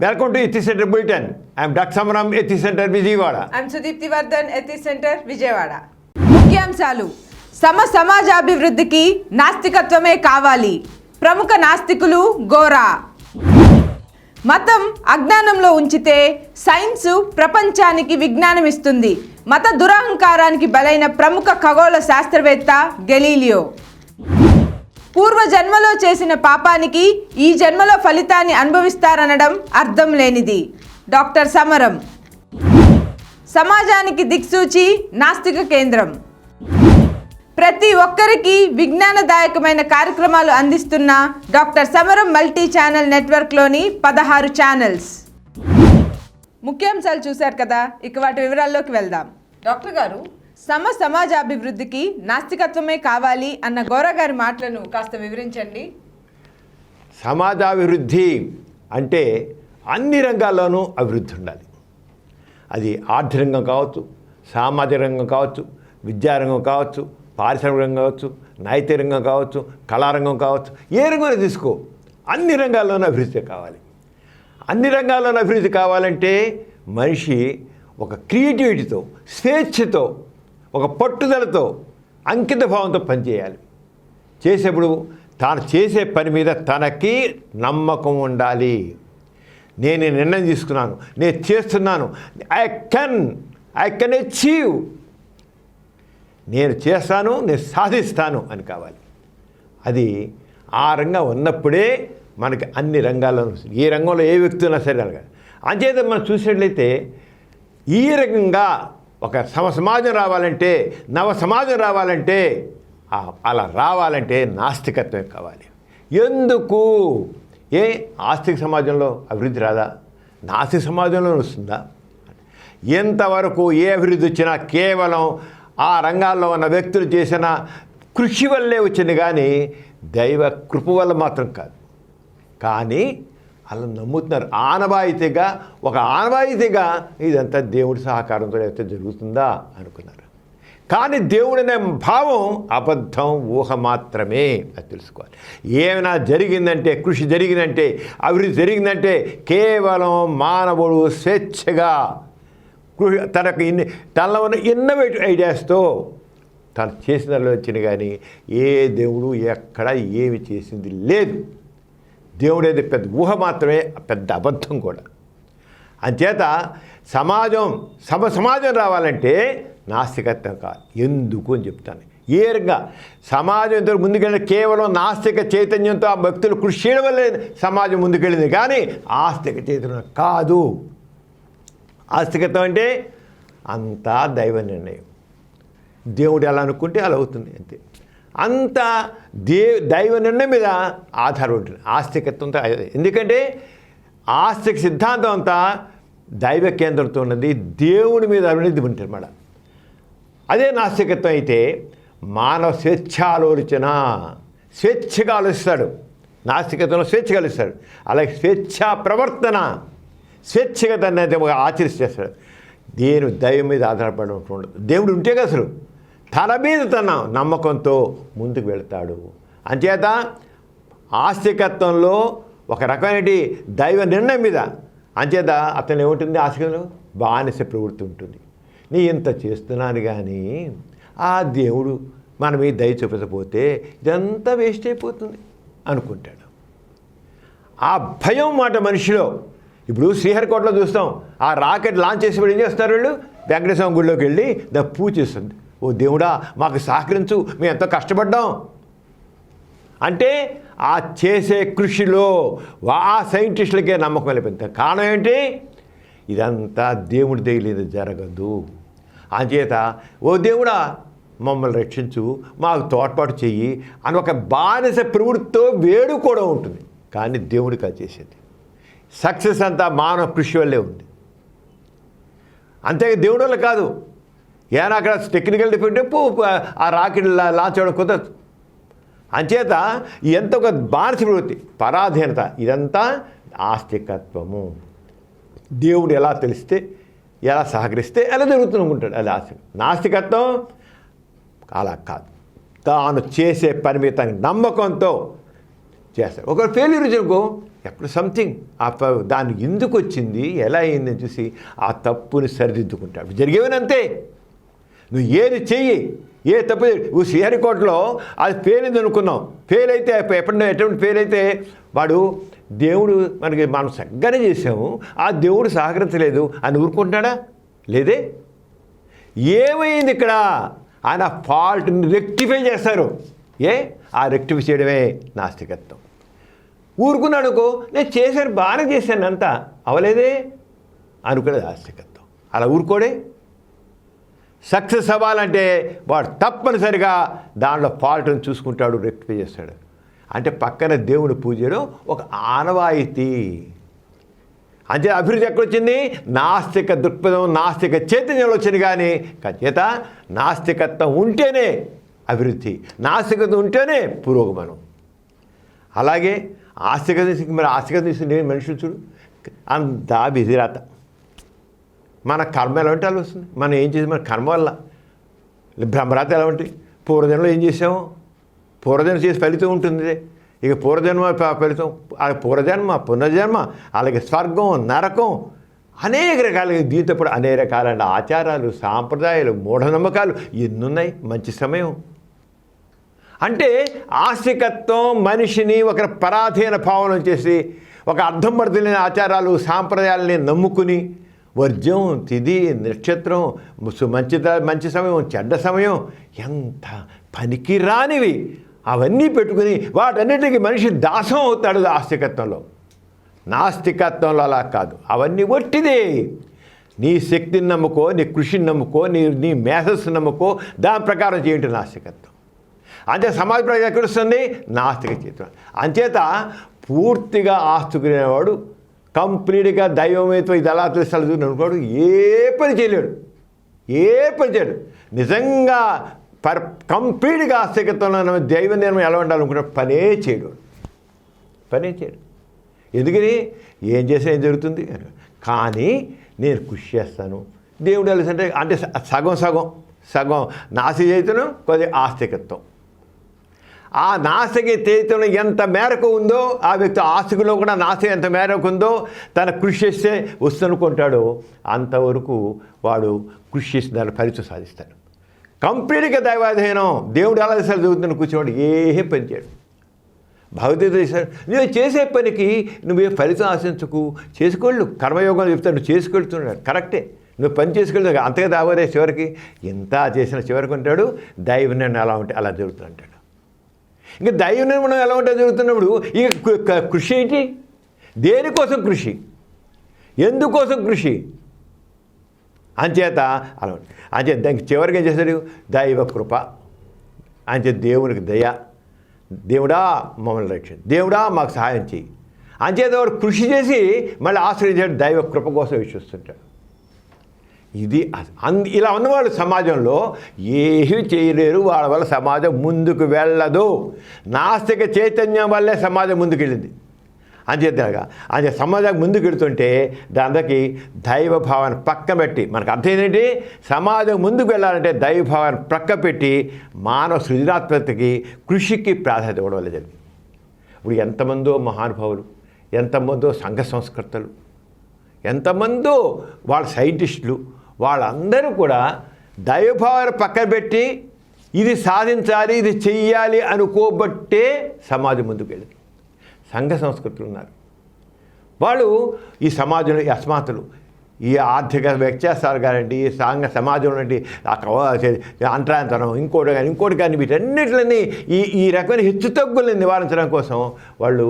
Welcome to Ethics Center Bulletin. I am Dr. Samaram, Ethics Center Vijayawada. I am Sudipti Vardhan, Ethics Center Vijayawada. ముఖ్యాంశాలు సమాజాభివృద్ధికి నాస్తికత్వమే కావాలి. ప్రముఖ నాస్తికులు గోరా. మతం అజ్ఞానంలో ఉంచితే సైన్స్ ప్రపంచానికి విజ్ఞానం ఇస్తుంది. మత దురహంకారానికి బలైన ప్రముఖ ఖగోళ శాస్త్రవేత్త గెలీలియో. పూర్వ జన్మలో చేసిన పాపానికి ఈ జన్మలో ఫలితాన్ని అనుభవిస్తారనడం అర్థం లేనిది. డాక్టర్ సమరం. సమాజానికి దిక్సూచి నాస్తిక కేంద్రం. ప్రతి ఒక్కరికి విజ్ఞానదాయకమైన కార్యక్రమాలు అందిస్తున్న డాక్టర్ సమరం మల్టీ ఛానల్ నెట్వర్క్లోని 16 ఛానల్స్. ముఖ్యాంశాలు చూశారు కదా, ఇక వాటి వివరాల్లోకి వెళ్దాం. డాక్టర్ గారు, సమాజాభివృద్ధికి నాస్తికత్వమే కావాలి అన్న గోరా గారి మాటలను కాస్త వివరించండి. సమాజాభివృద్ధి అంటే అన్ని రంగాల్లోనూ అభివృద్ధి ఉండాలి. అది ఆర్థిక రంగం కావచ్చు, సామాజిక రంగం కావచ్చు, విద్యారంగం కావచ్చు, పారిశ్రామిక రంగం కావచ్చు, నైతిక రంగం కావచ్చు, కళారంగం కావచ్చు, ఏ రంగంలో తీసుకో, అన్ని రంగాల్లోనూ అభివృద్ధి కావాలి. అన్ని రంగాల్లోనూ అభివృద్ధి కావాలంటే మనిషి ఒక క్రియేటివిటీతో, స్వేచ్ఛతో, ఒక పట్టుదలతో, అంకిత భావంతో పనిచేయాలి. చేసేప్పుడు తాను చేసే పని మీద తనకి నమ్మకం ఉండాలి. నేను నిర్ణయం తీసుకున్నాను, నేను చేస్తున్నాను, ఐ కెన్ అచీవ్, నేను చేస్తాను, నేను సాధిస్తాను అని కావాలి. అది ఆ రంగం ఉన్నప్పుడే మనకి అన్ని రంగాల్లోనూ, ఏ రంగంలో ఏ వ్యక్తి ఉన్నా సరే అలాగా. అంచేత మనం చూసినట్లయితే ఈ రకంగా ఒక సమాజం రావాలంటే, నవ సమాజం రావాలంటే, అలా రావాలంటే నాస్తికత్వం కావాలి. ఎందుకు? ఆస్తిక సమాజంలో అభివృద్ధి రాదా? నాస్తిక సమాజంలో వస్తుందా? ఎంతవరకు ఏ అభివృద్ధి వచ్చినా కేవలం ఆ రంగాల్లో ఉన్న వ్యక్తులు చేసిన కృషి వల్లే వచ్చింది, కానీ దైవ కృప వల్ల మాత్రం కాదు. కానీ అలా నమ్ముతున్నారు. ఆనవాయితీగా ఇదంతా దేవుడి సహకారంతో అయితే జరుగుతుందా అనుకున్నారు. కానీ దేవుడనే భావం అబద్ధం, ఊహ మాత్రమే. అది తెలుసుకోవాలి. ఏమైనా జరిగిందంటే, కృషి జరిగిందంటే, అభివృద్ధి జరిగిందంటే కేవలం మానవుడు స్వేచ్ఛగా తనలో ఉన్న ఇన్నోవేటివ్ ఐడియాస్తో తను చేసిన వచ్చింది, కానీ ఏ దేవుడు ఎక్కడ ఏమి చేసింది లేదు. దేవుడేది పెద్ద ఊహ మాత్రమే, పెద్ద అబద్ధం కూడా. అంచేత సమాజం రావాలంటే నాస్తికత్వం కాదు. ఎందుకు అని చెప్తాను. ఏ రంగా సమాజం ఎంతో ముందుకెళ్ళిన కేవలం నాస్తిక చైతన్యంతో ఆ భక్తులు కృషి చేయడం వల్లే సమాజం ముందుకెళ్ళింది, కానీ ఆస్తిక చైతన్యం కాదు. ఆస్తికత్వం అంటే అంతా దైవ నిర్ణయం. దేవుడు ఎలా అనుకుంటే అలా అవుతుంది, అంతే. అంతా దైవ నిర్ణయం మీద ఆధారం ఉంటుంది ఆస్తికత్వంతో. ఎందుకంటే ఆస్తిక సిద్ధాంతం అంతా దైవ కేంద్రంతో ఉన్నది, దేవుడి మీద అవినీతి ఉంటుంది అన్నమాట. అదే నాస్తికత్వం అయితే మానవ స్వేచ్ఛగా ఆలోచిస్తాడు. నాస్తికత్వంలో స్వేచ్ఛగా ఆలోచిస్తాడు. అలాగే స్వేచ్ఛా ప్రవర్తన, స్వేచ్ఛగా దాన్ని ఆచరిస్తాడు. దేని దైవం మీద ఆధారపడి ఉండదు. దేవుడు ఉంటే కదా అసలు తన మీద తన నమ్మకంతో ముందుకు వెళ్తాడు. అంచేత ఆస్తికత్వంలో ఒక రకమైన దైవ నిర్ణయం మీద, అంచేత అతను ఏముంటుంది, ఆస్తికత్వంలో బానిస ప్రవృత్తి ఉంటుంది. నీ ఇంత చేస్తున్నాను కానీ ఆ దేవుడు మన మీద దయ చూపించకపోతే ఇదంతా వేస్ట్ అయిపోతుంది అనుకుంటాడు. ఆ భయం మాట మనిషిలో. ఇప్పుడు శ్రీహరికోటలో చూస్తాం, ఆ రాకెట్ లాంచ్ చేసేప్పుడు ఏం చేస్తారు వీళ్ళు? వెంకటేశ్వర గుడిలోకి వెళ్ళి పూజ చేస్తుంది. ఓ దేవుడా మాకు సహకరించు, మేము ఎంతో కష్టపడ్డాం అంటే ఆ చేసే కృషిలో ఆ సైంటిస్టులకే నమ్మకం వెళ్ళిపోయింది. కారణం ఏంటి? ఇదంతా దేవుడి దగ్గర జరగదు. అంచేత ఓ దేవుడా మమ్మల్ని రక్షించు, మాకు తోడ్పాటు చెయ్యి అని ఒక బానిస ప్రవృత్తితో వేడు కూడా ఉంటుంది. కానీ దేవుడికి అది చేసేది సక్సెస్ అంతా మానవ కృషి వల్లే ఉంది. అంతే దేవుడి వల్ల కాదు. ఏమైనా అక్కడ టెక్నికల్ డిఫెక్ట్ ఆ రాకెట్ లాంచ్ అవ్వడం కుదరదు. అంచేత ఎంత ఒక బానిస ప్రవృత్తి, పరాధీనత, ఇదంతా ఆస్తికత్వము. దేవుడు ఎలా తెలిస్తే, ఎలా సహకరిస్తే ఎలా జరుగుతుందనుకుంటాడు, అది ఆస్తికం. నాస్తికత్వం అలా కాదు. తాను చేసే పని మీద తన నమ్మకంతో చేస్తారు. ఒకవేళ ఫెయిల్యూర్ అనుకో ఎక్కడ సంథింగ్ దాన్ని ఎందుకు వచ్చింది, ఎలా అయిందని చూసి ఆ తప్పుని సరిదిద్దుకుంటాడు. జరిగేవనంతే. నువ్వు ఏది చెయ్యి, ఏ తప్పు నువ్వు శ్రీహరికోటలో అది ఫెయిల్ అయింది అనుకున్నావు. ఫెయిల్ అయితే ఎప్పుడైనా ఎటువంటి ఫెయిల్ అయితే వాడు దేవుడు మనం సగ్గానే చేసాము, ఆ దేవుడు సహకరించలేదు అని ఊరుకుంటున్నాడా? లేదే. ఏమైంది ఇక్కడ? ఆయన ఫాల్ట్ని రెక్టిఫై చేస్తారు. ఆ రెక్టిఫై చేయడమే నాస్తికత్వం. ఊరుకున్నాడు అనుకో, నేను చేశాను, బాగానే చేశాను, అంతా అవలేదే అనుకునేది నాస్తికత్వం. అలా ఊరుకోడే. సక్సెస్ అవ్వాలంటే వాడు తప్పనిసరిగా దాంట్లో ఫాల్ట్ని చూసుకుంటాడు, రెక్టిఫై చేస్తాడు. అంటే పక్కన దేవుని పూజలో ఒక ఆనవాయితీ. అంటే అభివృద్ధి ఎక్కడొచ్చింది? నాస్తిక దృక్పథం, నాస్తిక చైతన్యంలో వచ్చింది. కానీ చేత నాస్తికత్వం ఉంటేనే అభివృద్ధి, నాస్తికత్వం ఉంటేనే పురోగమనం. అలాగే ఆస్తికత తీసుకునే మనుషులు చూడు, అంతా బిజిరాత. మన కర్మ ఎలా ఉంటే అలా వస్తుంది. మనం ఏం చేసి మన కర్మ వల్ల బ్రహ్మరాత ఎలా ఉంటుంది? పూర్వజన్మలో ఏం చేసాము? పూర్వజన్మ చేసి ఫలితం ఉంటుంది. ఇక పూర్వజన్మ ఫలితం, పూర్వజన్మ, పునర్జన్మ, అలాగే స్వర్గం, నరకం, అనేక రకాలుగా దీంతో పాటు అనేక రకాలైన ఆచారాలు, సాంప్రదాయాలు, మూఢనమ్మకాలు ఎన్నున్నాయి. మంచి సమయం. అంటే ఆస్తికత్వం మనిషిని ఒక పరాధీన భావన చేసి ఒక అర్థం పడుతున్న ఆచారాలు, సాంప్రదాయాలని నమ్ముకుని వర్జ్యం, తిథి, నక్షత్రం, మంచి సమయం, చెడ్డ సమయం, ఎంత పనికిరానివి అవన్నీ పెట్టుకుని వాటన్నిటికీ మనిషి దాసం అవుతాడు ఆస్తికత్వంలో. నాస్తికత్వంలో అలా కాదు. అవన్నీ ఒట్టిదే. నీ శక్తిని నమ్ముకో, నీ కృషిని నమ్ముకో, నీ మేధస్సుని నమ్ముకో, దాని ప్రకారం చేయండి నాస్తికత్వం. అంతే సమాజ ప్రజలు ఎక్కడొస్తుంది? నాస్తిక చేతులు. అంచేత పూర్తిగా ఆస్తికునేవాడు కంప్లీట్గా దైవమేతో ఇది ఎలా తెలుస్తాడు అనుకోడు, ఏ పని చేయలేడు. నిజంగా కంప్లీట్గా ఆస్తికత్వంలో దైవ నిర్మం ఎలా ఉండాలనుకున్న పనే చేయడు. ఎందుకని? ఏం చేసినా ఏం జరుగుతుంది కానీ నేను కృషి చేస్తాను. దేవుడు తెలుసంటే అంటే సగం నాస్తిక చైతన్యం, కొద్ది ఆస్తికత్వం. ఆ నాస్తిక చైతన్యం ఎంత మేరకు ఉందో, ఆ వ్యక్తి ఆస్తికులో కూడా నాస్తిక ఎంత మేరకు ఉందో తన కృషి చేస్తే వస్తుందనుకుంటాడో అంతవరకు వాడు కృషి చేసి దాని ఫలితం సాధిస్తాడు. కంప్లీట్గా దైవాధీనం. దేవుడు ఎలా చేస్తాడు చదువుతున్న కూర్చోవాడు ఏం పని చేయడు. భగవద్గీత చేశాడు, నువ్వు చేసే పనికి నువ్వే ఫలితం ఆశించకు, చేసుకోళ్ళు. కర్మయోగం చెప్తాడు, నువ్వు చేసుకెళ్తున్నాడు. కరెక్టే, నువ్వు పని చేసుకెళ్తావు. అంతగా దావదే చివరికి ఎంత చేసిన చివరికి ఉంటాడు దైవ నిర్ణయం ఎలా ఉంటే అలా జరుగుతుంటాడు. ఇంకా దైవ నిర్మాణం ఎలా ఉంటే జరుగుతున్నప్పుడు ఇక కృషి ఏంటి? దేనికోసం కృషి? ఎందుకోసం కృషి? అంచేత అలా అంచేత దానికి చివరికి ఏం చేశాడు? దైవ కృప. అంచేత దేవునికి దయ, దేవుడా మమ్మల్ని రక్షణ, దేవుడా మాకు సహాయం చేయి. అంచేత వాడు కృషి చేసి మళ్ళీ ఆశ్రయించాడు, దైవ కృప కోసం విశ్వస్తుంటాడు. ఇది ఇలా ఉన్నవాళ్ళు సమాజంలో ఏమీ చేయలేరు. వాళ్ళ వల్ల సమాజం ముందుకు వెళ్ళదు. నాస్తిక చైతన్యం వల్లే సమాజం ముందుకెళ్ళింది. అంచేతగా సమాజం ముందుకు వెళుతుంటే దానికి దైవభావాన్ని పక్క పెట్టి, మనకు అర్థం ఏంటంటే సమాజం ముందుకు వెళ్ళాలంటే దైవభావాన్ని పక్క పెట్టి మానవ సృజనాత్మకతకి, కృషికి ప్రాధాన్యత ఇవ్వడం వల్ల జరిగింది. ఇప్పుడు ఎంతమందో మహానుభావులు, ఎంతమందో సంఘ సంస్కర్తలు, ఎంతమందో వాళ్ళ సైంటిస్టులు, వాళ్ళందరూ కూడా దైవభావాన్ని పక్కన పెట్టి ఇది సాధించాలి, ఇది చెయ్యాలి అనుకోబట్టే సమాజం ముందుకు వెళ్ళింది. సంఘ సంస్కృతులు ఉన్నారు, వాళ్ళు ఈ సమాజంలో ఈ అసమానతలు, ఈ ఆర్థిక వ్యత్యాసాలు కానివ్వండి, ఈ సమాజంలో అంతరాంతరం, ఇంకోటి కానీ వీటన్నిటిని ఈ రకమైన హెచ్చుతగ్గులను నివారించడం కోసం వాళ్ళు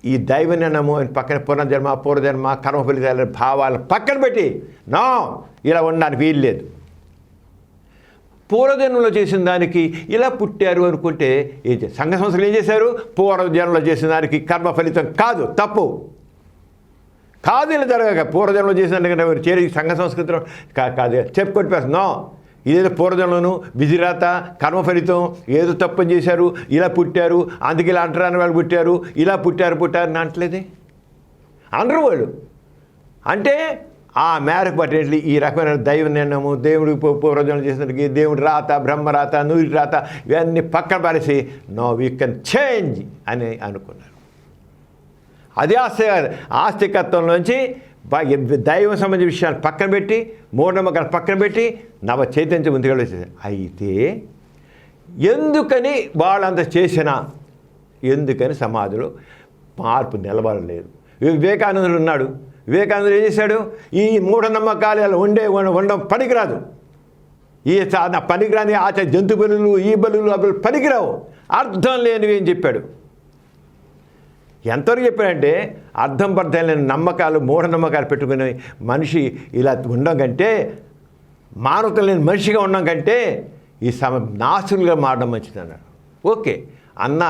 ఈ దైవ నిర్ణయము పక్కన పునర్జన్మ, పూర్వజన్మ, కర్మ ఫలితాల భావాలను పక్కన పెట్టి ఇలా ఉండడానికి వీలు లేదు. పూర్వజన్మలో చేసిన దానికి ఇలా పుట్టారు అనుకుంటే సంఘ సంస్థలు ఏం చేశారు? పూర్వజన్మలో చేసిన దానికి కర్మ ఫలితం కాదు, తప్పు కాదు, ఇలా జరగక పూర్వజన్మలో చేసిన దానికంటే చేరి సంఘ సంస్కృతిలో కాదు చెప్పుకొట్టిపేస్తున్నా. ఇదేదో పూర్వజన్మను విధిరాత, కర్మ ఫలితం, ఏదో తప్పని చేశారు, ఇలా పుట్టారు, అందుకే ఇలా అంటరాని వాళ్ళు పుట్టారు, ఇలా పుట్టారు అని అంటలేదే అనరు వాళ్ళు. అంటే ఆ మేరకు పట్టేట్లు ఈ రకమైన దైవ నిర్ణయము, దేవుడి పూర్వజనం చేసినట్టుకి దేవుడి రాత, బ్రహ్మరాత, నూరి రాత ఇవన్నీ పక్కన పారేసి నో వీ కెన్ చేంజ్ అని అనుకున్నారు. అదే ఆస్తికత్వంలోంచి దైవం సంబంధించిన విషయాలు పక్కన పెట్టి, మూఢనమ్మకాలు పక్కన పెట్టి నవ చైతన్యం ముందుకు వచ్చేది. అయితే ఎందుకని వాళ్ళంత చేసినా ఎందుకని సమాజంలో మార్పు నిలబడలేదు? వివేకానందుడు ఉన్నాడు. వివేకానందుడు ఏం చేశాడు? ఈ మూఢనమ్మకాలు ఇలా ఉండడం పనికిరాదు, ఈ పనికిరాని జంతు బలులు, ఈ బలులు అవి పనికిరావు, అర్థం లేనివి అని చెప్పాడు. ఎంతవరకు చెప్పాడంటే అర్థం పర్థం లేని నమ్మకాలు, మూఢనమ్మకాలు పెట్టుకుని మనిషి ఇలా ఉండడం కంటే, మానవత లేని మనిషిగా ఉండడం కంటే ఈ నాస్తులుగా మారడం మంచిది అన్నాడు. ఓకే అన్న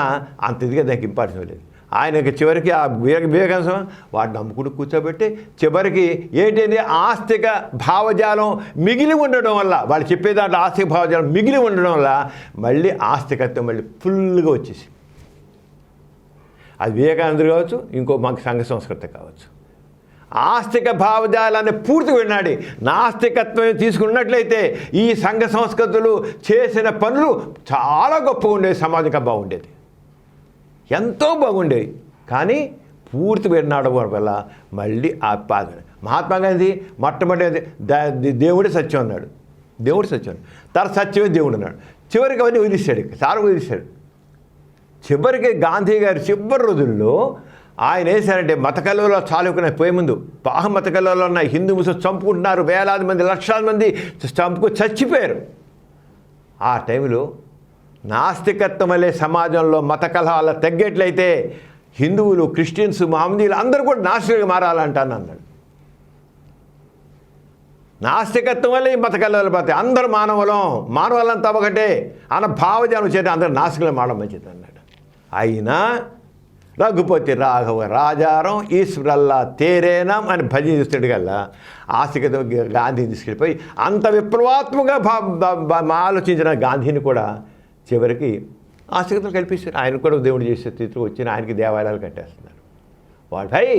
అంత ఇదిగా దానికి ఇంపార్టెన్స్ లేదు. ఆయనకి చివరికి ఆ వివేకాంశం వాడు నమ్ముకుని కూర్చోబెట్టి చివరికి ఏంటంటే ఆస్తిక భావజాలం మిగిలి ఉండడం వల్ల, వాళ్ళు చెప్పే దాంట్లో ఆస్తిక భావజాలం మిగిలి ఉండడం వల్ల మళ్ళీ ఆస్తికత్వం మళ్ళీ ఫుల్గా వచ్చేసి, అది వివేకానందుడు కావచ్చు, ఇంకో మాకు సంఘ సంస్కృతి కావచ్చు, ఆస్తిక భావజాలాన్ని పూర్తి విన్నాడు. నాస్తికత్వం తీసుకున్నట్లయితే ఈ సంఘ సంస్కృతులు చేసిన పనులు చాలా గొప్పగా ఉండేది, సమాజంగా బాగుండేది, ఎంతో బాగుండేది. కానీ పూర్తి విన్నాడు వల్ల మళ్ళీ ఆ మహాత్మా గాంధీ మొట్టమొదటి దేవుడే సత్యం అన్నాడు, దేవుడు సత్యం, తర్వాత సత్యమే దేవుడు అన్నాడు. చివరికి అవన్నీ వదిలేశాడు, చాలా వదిలేశాడు. చివరికి గాంధీ గారి చివరి రోజుల్లో ఆయన వేశారంటే మత కళలో చాలుకునే పోయే ముందు మత కళలో ఉన్న హిందూ ముస్లిం చంపుకుంటున్నారు, వేలాది మంది, లక్షల మంది చచ్చిపోయారు. ఆ టైంలో నాస్తికత్వం వల్లే సమాజంలో మత కలహాలు తగ్గేట్లయితే హిందువులు, క్రిస్టియన్స్, మహమ్మదీయులు అందరూ కూడా నాస్తికులుగా మారాలంటాను అన్నాడు. నాస్తికత్వం వల్ల ఈ మత కలహాలు పోతాయి, అందరూ మానవులంతా ఒకటే అన్న భావజాలం చేత అందరూ నాస్తికులు మారడం మంచిది అన్నాడు. అయినా రఘుపతి రాఘవ రాజారం ఈశ్వరల్లా తేరేనం అని భజన చేస్తాడు కల్లా ఆస్తికత గాంధీని తీసుకెళ్ళిపోయి అంత విప్లవాత్మకంగా ఆలోచించిన గాంధీని కూడా చివరికి ఆస్తికతలు కల్పిస్తారు. ఆయన కూడా దేవుడు చేసే స్థితికి వచ్చిన ఆయనకి దేవాలయాలు కట్టేస్తున్నారు. వాడై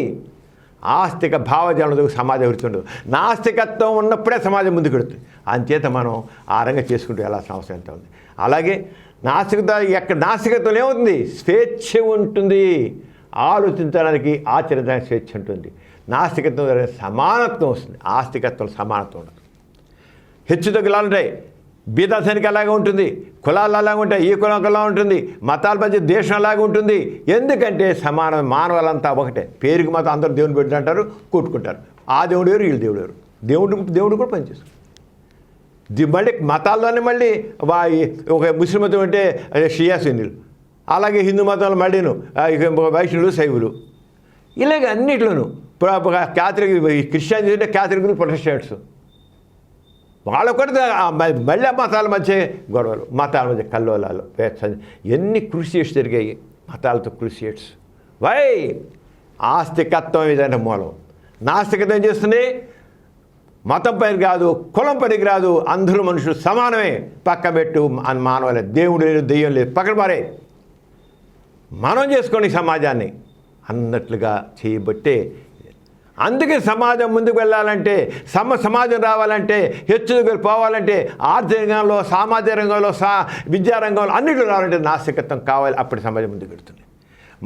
ఆస్తిక భావజాలం సమాజం ఎదురుతుండదు. నాస్తికత్వం ఉన్నప్పుడే సమాజం ముందుకు వెళుతుంది. అంచేత మనం ఆ రంగం చేసుకుంటూ వెళ్ళాల్సిన అవసరం ఎంత ఉంది. అలాగే నాస్తికత్వం ఏమవుతుంది? స్వేచ్ఛ ఉంటుంది, ఆలోచించడానికి, ఆచరించడానికి స్వేచ్ఛ ఉంటుంది. నాస్తికత్వం ద్వారా సమానత్వం వస్తుంది, ఆస్తికత్వం సమానత్వం ఉండదు. హెచ్చు తగ్గులా ఉంటాయి, బీదాసనికి అలాగే ఉంటుంది, కులాలు అలాగే ఉంటాయి, ఈ కులం అలా ఉంటుంది, మతాల మధ్య దేశం అలాగే ఉంటుంది. ఎందుకంటే మానవులంతా ఒకటే, పేరుకి మాత్రం అందరూ దేవుని పెట్టినట్టారు, కొట్టుకుంటారు. ఆ దేవుడు వేరు, వీళ్ళు దేవుడు వేరు. దేవుడు కూడా పనిచేస్తారు. మళ్ళీ మతాల్లోనే మళ్ళీ ఒక ముస్లిం మతం అంటే షియా సున్నీలు, అలాగే హిందూ మతంలో మళ్ళీను వైష్ణవులు, శైవులు, ఇలాగ అన్నిట్లోనూ క్యాథలిక్, క్రిస్టియన్ అంటే క్యాథలిక్లు, ప్రొటెస్టెంట్స్, వాళ్ళ కూడా మళ్ళీ మతాల మధ్య గొడవలు, మతాల మధ్య కల్లోలాలు, ఎన్ని క్రూసియేట్స్ జరిగాయి మతాలతో. క్రూసియేట్స్ వై? ఆస్తికత్వం ఏదంటే మూలం. నాస్తికత్వం ఏం చేస్తుంది? మతం పనికి రాదు, కులం పనికి రాదు, అందరూ మనుషులు సమానమే, పక్కబెట్టు, మానవులే, దేవుడు లేదు, దెయ్యం లేదు, పక్కన పారే, మనం చేసుకోండి సమాజాన్ని అన్నట్లుగా చేయబట్టే. అందుకే సమాజం ముందుకు వెళ్ళాలంటే, సమాజం రావాలంటే, హెచ్చుతగ్గులు పోవాలంటే, ఆర్థిక రంగంలో, సామాజిక రంగంలో, విద్యారంగంలో అన్నింటిలో రావాలంటే నాస్తికత్వం కావాలి. అప్పటి సమాజం ముందుకు వెళ్తుంది.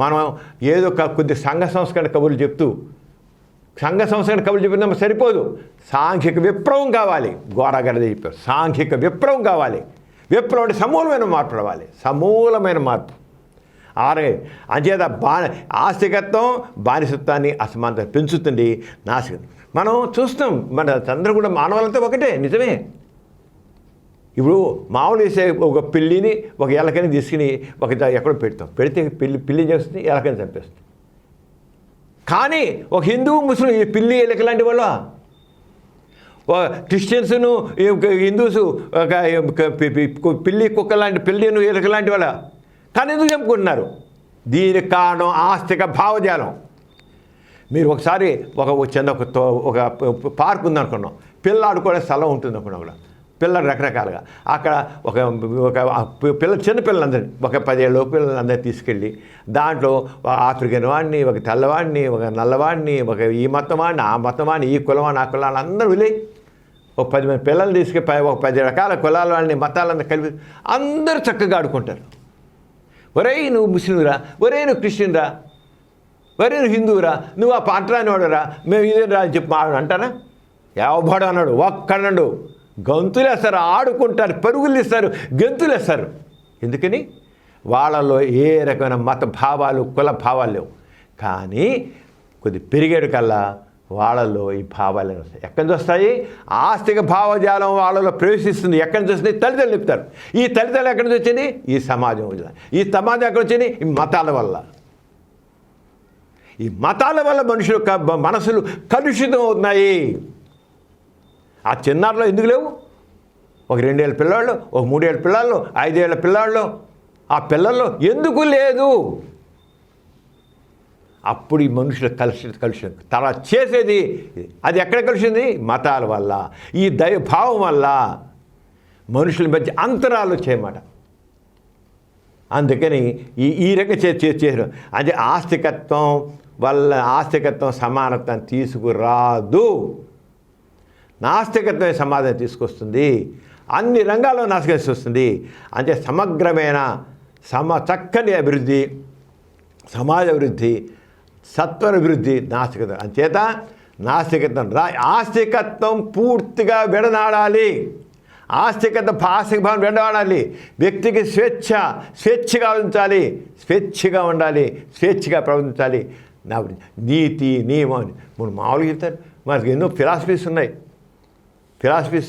మనం ఏదో కొద్ది సంఘ సంస్కరణ కబుర్లు చెప్తూ, సంఘ సంస్కరణ కబుర్లు చెప్పిన సరిపోదు, సాంఘిక విప్లవం కావాలి. గోరాగడ్డ చెప్పారు, సాంఘిక విప్లవం కావాలి. విప్లవం అంటే సమూలమైన మార్పు రావాలి, సమూలమైన మార్పు. అంచేత ఆస్తికత్వం బానిసత్వాన్ని, అసమానత పెంచుతుంది. నాస్తికత్వం మనం చూస్తాం, మన అందరూ కూడా మానవులంతా ఒకటే, నిజమే. ఇప్పుడు మామూలు వేసే ఒక పిల్లిని, ఒక ఎలకని తీసుకుని ఎక్కడో పెడితే పిల్లి చేస్తుంది, ఎలకని చంపేస్తుంది. కానీ ఒక హిందూ, ముస్లిం ఈ పిల్లి ఎలక లాంటి వాళ్ళ, క్రిస్టియన్స్ను హిందూస్ పిల్లి కుక్క లాంటి, పిల్లిను ఎలక లాంటి వాళ్ళ, కానీ ఎందుకు చెప్పుకుంటున్నారు? దీనికి కారణం ఆస్తిక భావజాలం. మీరు ఒకసారి ఒక చిన్న ఒక పార్క్ ఉందనుకున్నాం, పిల్ల ఆడుకోవడానికి స్థలం ఉంటుంది అనుకున్నాం, కూడా పిల్లలు రకరకాలుగా అక్కడ ఒక చిన్నపిల్లలందరినీ ఒక 10 ఏళ్ళ పిల్లలందరినీ తీసుకెళ్ళి దాంట్లో ఒక ఆఫ్రికన్ వాడిని, ఒక తెల్లవాడిని, ఒక నల్లవాడిని, ఒక ఈ మతం వాడిని, ఆ మతం వాడిని, ఈ కులవాడిని, ఆ కులాన్ని అందరూ వదిలేయి ఒక 10 మంది పిల్లల్ని తీసుకెళ్ళి ఒక 10 రకాల కులాల వాళ్ళని మతాలన్నీ కలిపి అందరూ చక్కగా ఆడుకుంటారు. ఒరేయ్ నువ్వు ముస్లింరా, ఒరేయ్ నువ్వు క్రిస్టియన్రా, ఒరే నువ్వు హిందువురా, నువ్వు ఆ పాటరాని వాడురా, మేము ఇదే రా అని చెప్పి మాడు అంటారా? ఎవడు అన్నాడు? ఒక్కడన్నాడు. గంతులు వేస్తారు, ఆడుకుంటారు, పరుగులు ఇస్తారు, గెంతులు వేస్తారు. ఎందుకని? వాళ్ళలో ఏ రకమైన మత భావాలు, కుల భావాలు లేవు. కానీ కొద్ది పెరిగేడు కల్లా వాళ్ళలో ఈ భావాలు వస్తాయి. ఎక్కడి నుంచి వస్తాయి? ఆస్తిక భావజాలం వాళ్ళలో ప్రవేశిస్తుంది. ఎక్కడి నుంచి వస్తుంది? తల్లిదండ్రులు చెప్తారు. ఈ తల్లిదండ్రులు ఎక్కడి నుంచి వచ్చింది? ఈ సమాజం వల్ల. ఈ సమాజం ఎక్కడి వచ్చింది? ఈ మతాల వల్ల. ఈ మతాల వల్ల మనుషుల మనసులు కలుషితం అవుతున్నాయి. ఆ చిన్నారులో ఎందుకు లేవు? ఒక 2 ఏళ్ళ పిల్లాళ్ళు, ఒక 3 ఏళ్ళ పిల్లలు, 5 ఏళ్ళ పిల్లాళ్ళు, ఆ పిల్లల్లో ఎందుకు లేదు? అప్పుడు ఈ మనుషుల కలుషితం తర్వాత చేసేది అది ఎక్కడ కలిసింది? మతాల వల్ల, ఈ దైవభావం వల్ల మనుషుల మధ్య అంతరాలు చేయమాట. అందుకని ఈ రకంగా చేసారు. అంటే ఆస్తికత్వం సమానత్వం తీసుకురాదు. నాస్తికత్వమే సమాధానం తీసుకొస్తుంది. అన్ని రంగాల్లో నాశనం వస్తుంది. అంటే సమగ్రమైన చక్కని అభివృద్ధి, సమాజ అభివృద్ధి, సత్వర అభివృద్ధి నాస్తికత్వం. అంచేత ఆస్తికత్వం పూర్తిగా విడనాడాలి. ఆస్తిక భావం విడనాడాలి. వ్యక్తికి స్వేచ్ఛగా ఉంచాలి, స్వేచ్ఛగా ఉండాలి, స్వేచ్ఛగా ప్రవర్తించాలి. నీతి నియమం మనం మామూలుగా చెప్తారు. మనకు ఎన్నో ఫిలాసఫీస్ ఉన్నాయి.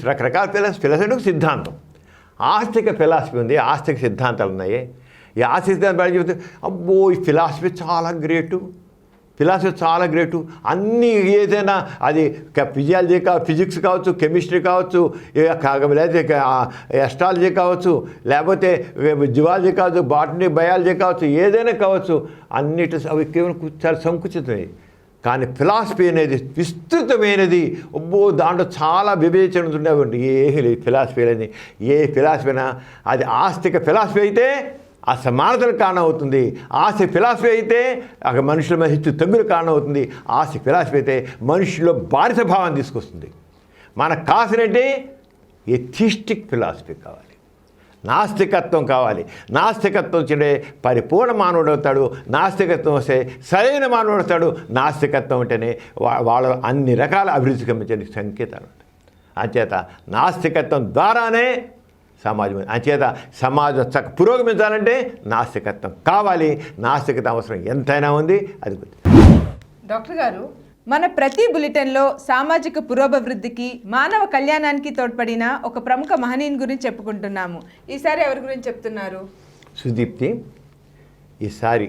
రకరకాల ఫిలాసఫీ ఒక సిద్ధాంతం. ఆస్తిక ఫిలాసఫీ ఉంది, ఆస్తిక సిద్ధాంతాలు ఉన్నాయి. ఈ ఆస్తిక సిద్ధాంతాలు చెబితే అబ్బో ఈ ఫిలాసఫీ చాలా గ్రేటు, అన్నీ ఏదైనా అది ఫిజియాలజీ ఫిజిక్స్ కావచ్చు, కెమిస్ట్రీ కావచ్చు, లేకపోతే ఎస్ట్రాలజీ కావచ్చు, లేకపోతే జువాలజీ కావచ్చు, బాటనీ బయాలజీ కావచ్చు, ఏదైనా కావచ్చు, అన్నిటి అవి కేవలం చాలా సంకుచితమే. కానీ ఫిలాసఫీ అనేది విస్తృతమైనది. అబ్బో దాంట్లో చాలా వివేచన ఉండేవండి. ఏ ఫిలాసఫీనా అది ఆస్తిక ఫిలాసఫీ అయితే అసమానతలకు కారణం అవుతుంది. ఆస్తిక ఫిలాసఫీ అయితే మనుషుల మీద హెచ్చు తగ్గులకు కారణం అవుతుంది. ఆస్తిక ఫిలాసఫీ అయితే మనుషుల్లో బానిస భావాన్ని తీసుకొస్తుంది. మనకు కావాల్సినట్టే ఎథిస్టిక్ ఫిలాసఫీ కావాలి, నాస్తికత్వం కావాలి. నాస్తికత్వం వచ్చిండే పరిపూర్ణ మానవుడు అవుతాడు. నాస్తికత్వం వస్తే సరైన మానవుడు అవుతాడు. నాస్తికత్వం ఉంటేనే వాళ్ళ అన్ని రకాల అభివృద్ధి గమనించే సంకేతాలు ఉంటాయి. అంచేత నాస్తికత్వం ద్వారానే సమాజం. అంచేత సమాజం పురోగమించాలంటే నాస్తికత్వం కావాలి. నాస్తికత అవసరం ఎంతైనా ఉంది. అది డాక్టర్ గారు, మన ప్రతి బులెటిన్లో సామాజిక పురోభివృద్ధికి, మానవ కళ్యాణానికి తోడ్పడిన ఒక ప్రముఖ మహనీయుని గురించి చెప్పుకుంటున్నాము. ఈసారి ఎవరి గురించి చెప్తున్నారు? సుదీప్తి, ఈసారి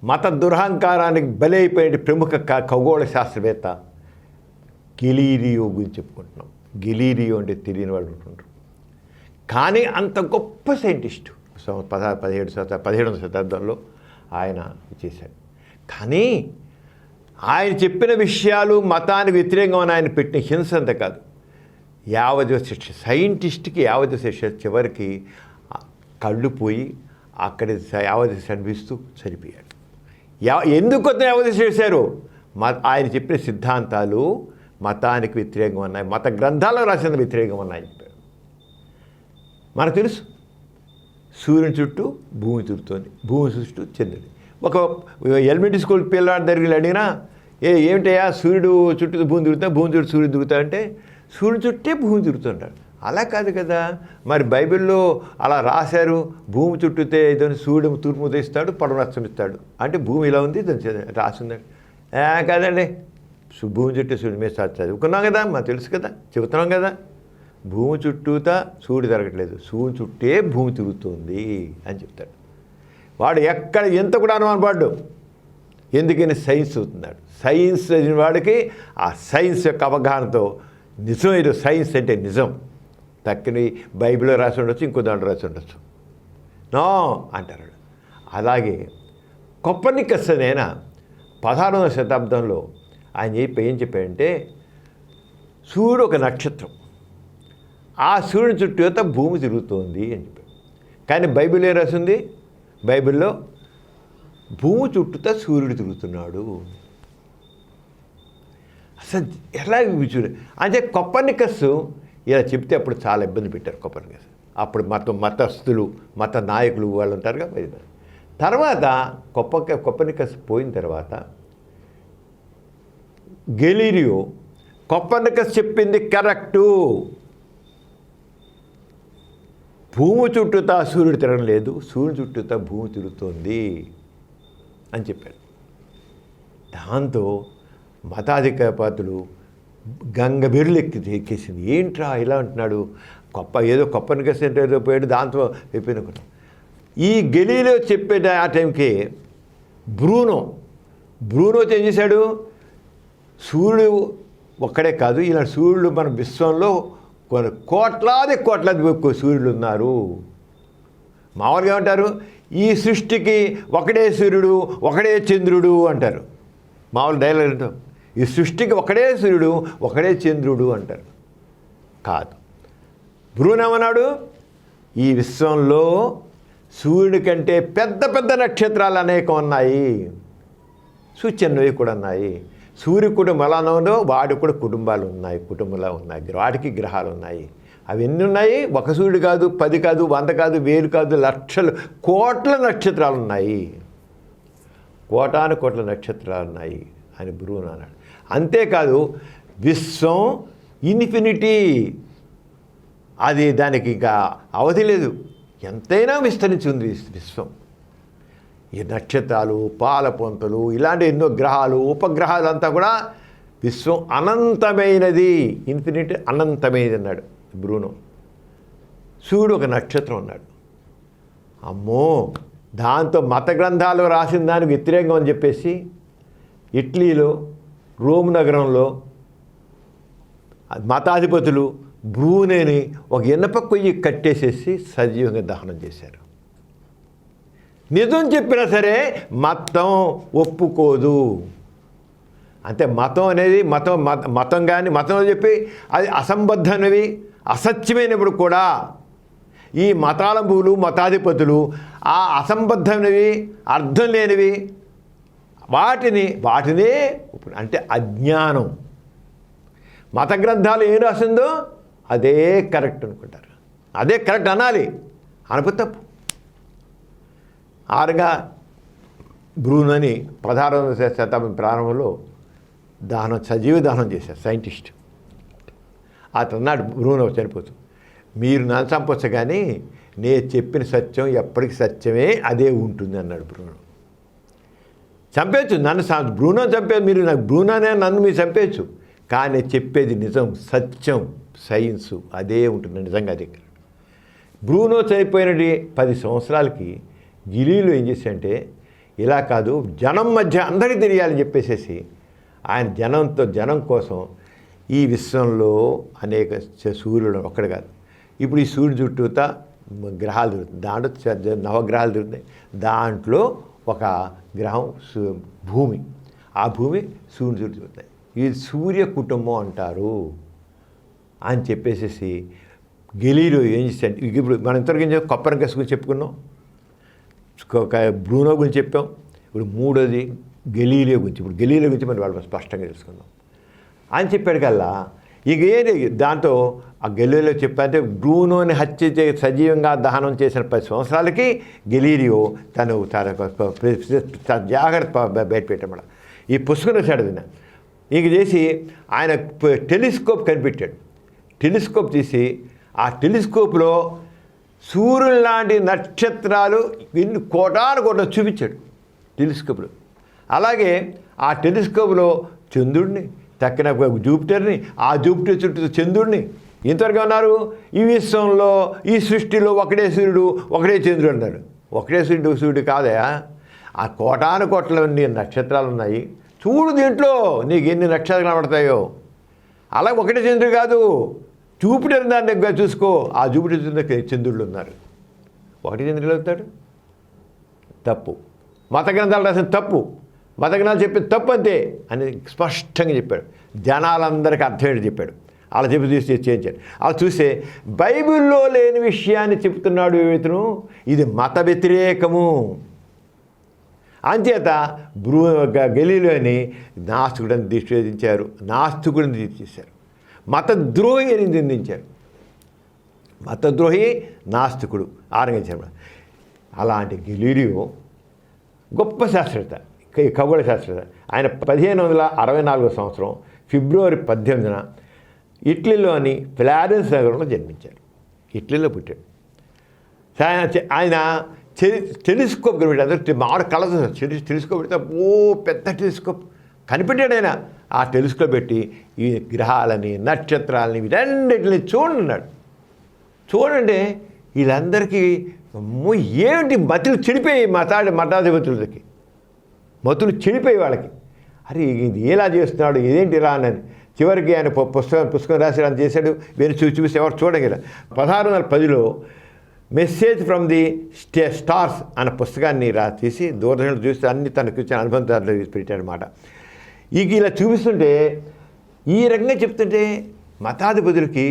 మత దురహంకారానికి బలైపోయిన ప్రముఖ ఖగోళ శాస్త్రవేత్త గెలీలియో గురించి చెప్పుకుంటున్నాం. గెలీలియో అంటే తెలియని వాళ్ళు ఉంటుంటారు. కానీ అంత గొప్ప సైంటిస్టు 17వ శతాబ్దంలో ఆయన చేశాడు. కానీ ఆయన చెప్పిన విషయాలు మతానికి వ్యతిరేకంగా ఉన్న ఆయన పెట్టిన హింస అంత కాదు, యావజ్జీవ శిక్ష. సైంటిస్ట్కి యావజ్జీవ శిక్ష. చివరికి కళ్ళు పోయి అక్కడ యావజ్జీవ శిక్ష అనిపిస్తూ చనిపోయాడు. ఎందుకు యావజ్జీవ చేశారు? ఆయన చెప్పిన సిద్ధాంతాలు మతానికి వ్యతిరేకంగా ఉన్నాయి, మత గ్రంథాల్లో రాసిన వ్యతిరేకంగా ఉన్నాయని చెప్పారు. మనకు తెలుసు, సూర్యుని చుట్టూ భూమి తిరుగుతుంది, భూమి చుట్టూ చంద్రుడు. ఒక ఎలిమెంటరీ స్కూల్ పిల్లవాడి దగ్గరికి అడిగినా ఏమిటయ్యా సూర్యుడు చుట్టూ భూమి తిరుగుతా, భూమి చుట్టూ సూర్యుడు తిరుగుతా అంటే సూర్యుడు చుట్టే భూమి తిరుగుతుంటాడు. అలా కాదు కదా, మరి బైబిల్లో అలా రాశారు. భూమి చుట్టూతే ఇదని సూర్యుడు తూర్పు ఉదయిస్తాడు, పడవ అస్తమిస్తాడు అంటే భూమి ఇలా ఉంది దాని రాసిందండి. కాదండి, భూమి చుట్టూ సూర్యుడు మీద చదువుకున్నాం కదా, మాకు తెలుసు కదా, చెబుతున్నాం కదా. భూమి చుట్టూతా సూర్యుడు తిరగట్లేదు, సూర్యుడు చుట్టే భూమి తిరుగుతుంది అని చెప్తాడు. వాడు ఎక్కడ ఎంత కూడా అనుమానపడ్డు. ఎందుకని సైన్స్ చదువుతున్నాడు. సైన్స్ చదివిన వాడికి ఆ సైన్స్ యొక్క అవగాహనతో నిజం ఏదో సైన్స్ అంటే నిజం తక్కిన బైబిల్లో రాసి ఉండొచ్చు, ఇంకో దాంట్లో రాసి ఉండొచ్చు, నో అంటారు. అలాగే కొపర్నికస్ అయిన 16వ శతాబ్దంలో ఆయన ఏం చెప్పాడంటే సూర్యుడు ఒక నక్షత్రం, ఆ సూర్యుని చుట్టూత భూమి తిరుగుతోంది అని చెప్పాడు. కానీ బైబిల్ ఏం రాసింది? బైబిల్లో భూమి చుట్టూత సూర్యుడు తిరుగుతున్నాడు. అసలు ఎలా చూడు అంటే కొపర్నికస్ ఇలా చెప్తే అప్పుడు చాలా ఇబ్బంది పెట్టారు కొపర్నికస్. అప్పుడు మతస్థులు మత నాయకులు వాళ్ళు ఉంటారుగా. తర్వాత కొపర్నికస్ పోయిన తర్వాత గెలీలియో కొపర్నికస్ చెప్పింది కరెక్టు, భూమి చుట్టూతా సూర్యుడు తిరగడం లేదు, సూర్యుడు చుట్టూతా భూమి తిరుగుతోంది అని చెప్పాడు. దాంతో మతాధికారపాతులు గంగబెర్లు ఎక్కేసింది. ఏంట్రా ఇలా అంటున్నాడు, ఏదో కొపర్నికస్ ఏదో పోయాడు, దాంతో అయిపోయిన. ఈ గెలీలియో చెప్పే ఆ టైంకి బ్రూనో ఏం చేశాడు, సూర్యుడు ఒక్కడే కాదు, ఇలా సూర్యుడు మన విశ్వంలో కోట్లాది సూర్యులు ఉన్నారు. మామూలుగా ఏమంటారు, ఈ సృష్టికి ఒకడే సూర్యుడు ఒకడే చంద్రుడు అంటారు. మామూలు డైలాగ్, ఈ సృష్టికి ఒకడే సూర్యుడు ఒకడే చంద్రుడు అంటారు. కాదు, బ్రూనేమన్నాడు, ఈ విశ్వంలో సూర్యుడి కంటే పెద్ద పెద్ద నక్షత్రాలు అనేకం ఉన్నాయి, సూచనవి కూడా ఉన్నాయి. సూర్య కుటుంబం ఎలా ఉన్నదో వాడికి కూడా కుటుంబాలు ఉన్నాయి, కుటుంబాలు ఉన్నాయి, వాటికి గ్రహాలు ఉన్నాయి. అవి ఎన్ని ఉన్నాయి? ఒక సూర్యుడు కాదు, 10 కాదు, 100 కాదు, 1000 కాదు, లక్షలు కోట్ల నక్షత్రాలు ఉన్నాయి, కోటాను నక్షత్రాలు ఉన్నాయి అని బ్రూనో అన్నాడు. అంతేకాదు విశ్వం ఇన్ఫినిటీ, అది దానికి ఇంకా అవధి లేదు, ఎంతైనా విస్తరించి ఉంది విశ్వం. ఈ నక్షత్రాలు, పాలపొంతలు, ఇలాంటి ఎన్నో గ్రహాలు, ఉపగ్రహాలు అంతా కూడా విశ్వం అనంతమైనది, ఇన్ఫినిటీ అనంతమైనది అన్నాడు బ్రూనో. సూర్యుడు ఒక నక్షత్రం అన్నాడు. అమ్మో, దాంతో మత గ్రంథాలు రాసిన దానికి వ్యతిరేకంగా అని చెప్పేసి ఇటలీలో రోమ్ నగరంలో మతాధిపతులు బ్రూనోని ఒక ఇనప కొయ్యి కట్టేసేసి సజీవంగా దహనం చేశారు. నిజం చెప్పినా సరే మతం ఒప్పుకోదు. అంటే మతం అనేది మతం కానీ మతంలో చెప్పి అది అసంబద్ధమైనవి అసత్యమైనప్పుడు కూడా ఈ మతాలంబులు మతాధిపతులు ఆ అసంబద్ధమైనవి అర్థం లేనివి వాటినే అంటే అజ్ఞానం. మత గ్రంథాలు ఏం రాసిందో అదే కరెక్ట్ అనుకుంటారు, అదే కరెక్ట్ అనాలి, అనుకు తప్పు. ఆరుగా బ్రూనోని 16వ శతాబ్దం ప్రారంభంలో సజీవ దహనం చేశారు సైంటిస్ట్. అతన్నాడు బ్రూనో చనిపోతూ, మీరు నన్ను చంపొచ్చు కానీ నేను చెప్పిన సత్యం ఎప్పటికీ సత్యమే, అదే ఉంటుంది అన్నాడు బ్రూనో. చంపేయచ్చు నన్ను, బ్రూనో చంపేది మీరు, నాకు బ్రూనోనే నన్ను మీరు చంపేయచ్చు, కానీ చెప్పేది నిజం, సత్యం, సైన్సు అదే ఉంటుంది నిజంగా. అదే బ్రూనో చనిపోయినది 10 సంవత్సరాలకి గెలీలియో ఏం చేశాడంటే, ఇలా కాదు జనం మధ్య అందరికీ తెలియాలని చెప్పేసేసి ఆయన జనం కోసం ఈ విశ్వంలో అనేక సూర్యుడు ఒక్కడే కాదు, ఇప్పుడు ఈ సూర్యుడు చుట్టూతా గ్రహాలు తిరుగుతుంది, దాంట్లో నవగ్రహాలు తిరుగుతాయి, దాంట్లో ఒక గ్రహం భూమి, ఆ భూమి సూర్యుడు చుట్టూ తిరుగుతాయి, ఇది సూర్య కుటుంబం అంటారు అని చెప్పేసేసి గెలీలియో ఏం చేశాడు. ఇప్పుడు మనం ఇంతవరకు ఏం చెప్పి కొపర్నికస్ గురించి చెప్పుకున్నాం, బ్రూనో గురించి చెప్పాం, ఇప్పుడు మూడోది గెలీలియో గురించి. ఇప్పుడు గెలీలియో గురించి మనం వాళ్ళు స్పష్టంగా తెలుసుకుందాం అని చెప్పాడు కల్లా. ఇక ఏది దాంతో ఆ గెలీలియో చెప్పంటే బ్రూనోని హత్య సజీవంగా దహనం చేసిన 10 సంవత్సరాలకి గెలీలియో తన జాగ్రత్త బయట పెట్టామడ ఈ పుస్తకం రాశాడు. ఇంక చేసి ఆయన టెలిస్కోప్ కనిపెట్టాడు. టెలిస్కోప్ తీసి ఆ టెలిస్కోప్లో సూర్యుడు లాంటి నక్షత్రాలు ఎన్ని కోటాను చూపించాడు టెలిస్కోప్లో. అలాగే ఆ టెలిస్కోప్లో చంద్రుడిని, తక్కిన జూపిటర్ని, ఆ జూపిటర్ చుట్టూ చంద్రుడిని, ఇంతవరకు ఉన్నారు ఈ విశ్వంలో ఈ సృష్టిలో ఒకడే సూర్యుడు ఒకడే చంద్రుడు అన్నాడు. ఒకడే సూర్యుడు కాదయా, ఆ కోటాను నక్షత్రాలు ఉన్నాయి, చూడు దీంట్లో నీకు ఎన్ని నక్షత్రాలు కనబడతాయో. అలా ఒకటే చంద్రుడు కాదు, జూపిటర్ దాన్ని చూసుకో, ఆ జూపిటర్ చంద్రుళ్ళు ఉన్నారు, ఒకటి చంద్రుడు అవుతాడు. తప్పు, మత గ్రంథాలు రాసిన తప్పు, మత గ్రంథాలు చెప్పేది తప్పు అంతే అని స్పష్టంగా చెప్పాడు. జనాలందరికీ అర్థమయ్యేది చెప్పాడు. అలా చెప్పి తీసి చేయించాడు. అలా చూస్తే బైబిల్లో లేని విషయాన్ని చెప్తున్నాడు ఇతను, ఇది మత వ్యతిరేకము. అంచేత గలీలోని నాస్తికుడిని నిషేధించారు, నాస్తికుడిని తీర్చేశారు, మతద్రోహి అని నిందించారు. మతద్రోహి నాస్తికుడు ఆరంభించారు. అలాంటి గెలీలియో గొప్ప శాస్త్రవేత్త, ఖగోళ శాస్త్రవేత్త. ఆయన 1564 సంవత్సరం ఫిబ్రవరి 18న ఇటలీలోని ఫ్లారెన్స్ నగరంలో జన్మించారు. ఇటలీలో పుట్టాడు. ఆయన టెలిస్కోప్ కనిపెట్టాడు. అందరూ మామిడి కళ టెలిస్కోప్ పెడితే పెద్ద టెలిస్కోప్ కనిపెట్టాడు ఆయన. ఆ టెలిస్కోప్ పెట్టి ఈ గ్రహాలని నక్షత్రాలని వీటన్నిటిని చూడన్నాడు. చూడండి వీళ్ళందరికీ ఏమిటి మతులు చెడిపోయి మతాధిపతులకి మతులు చెడిపోయి వాళ్ళకి, అరే ఇది ఎలా చేస్తున్నాడు, ఇదేంటి ఇలా అని. చివరికి ఆయన పుస్తకం రాసి అని చేశాడు. వేరే చూసి ఎవరు చూడగల 1610లో మెసేజ్ ఫ్రమ్ ది స్టార్స్ అన్న పుస్తకాన్ని తీసి దూరదర్శనం చూస్తే అన్ని తనకు వచ్చిన అనుబంధాలు పెట్టాడనమాట. ఇలా చూపిస్తుంటే ఈ రకంగా చెప్తుంటే మతాధిపతులకి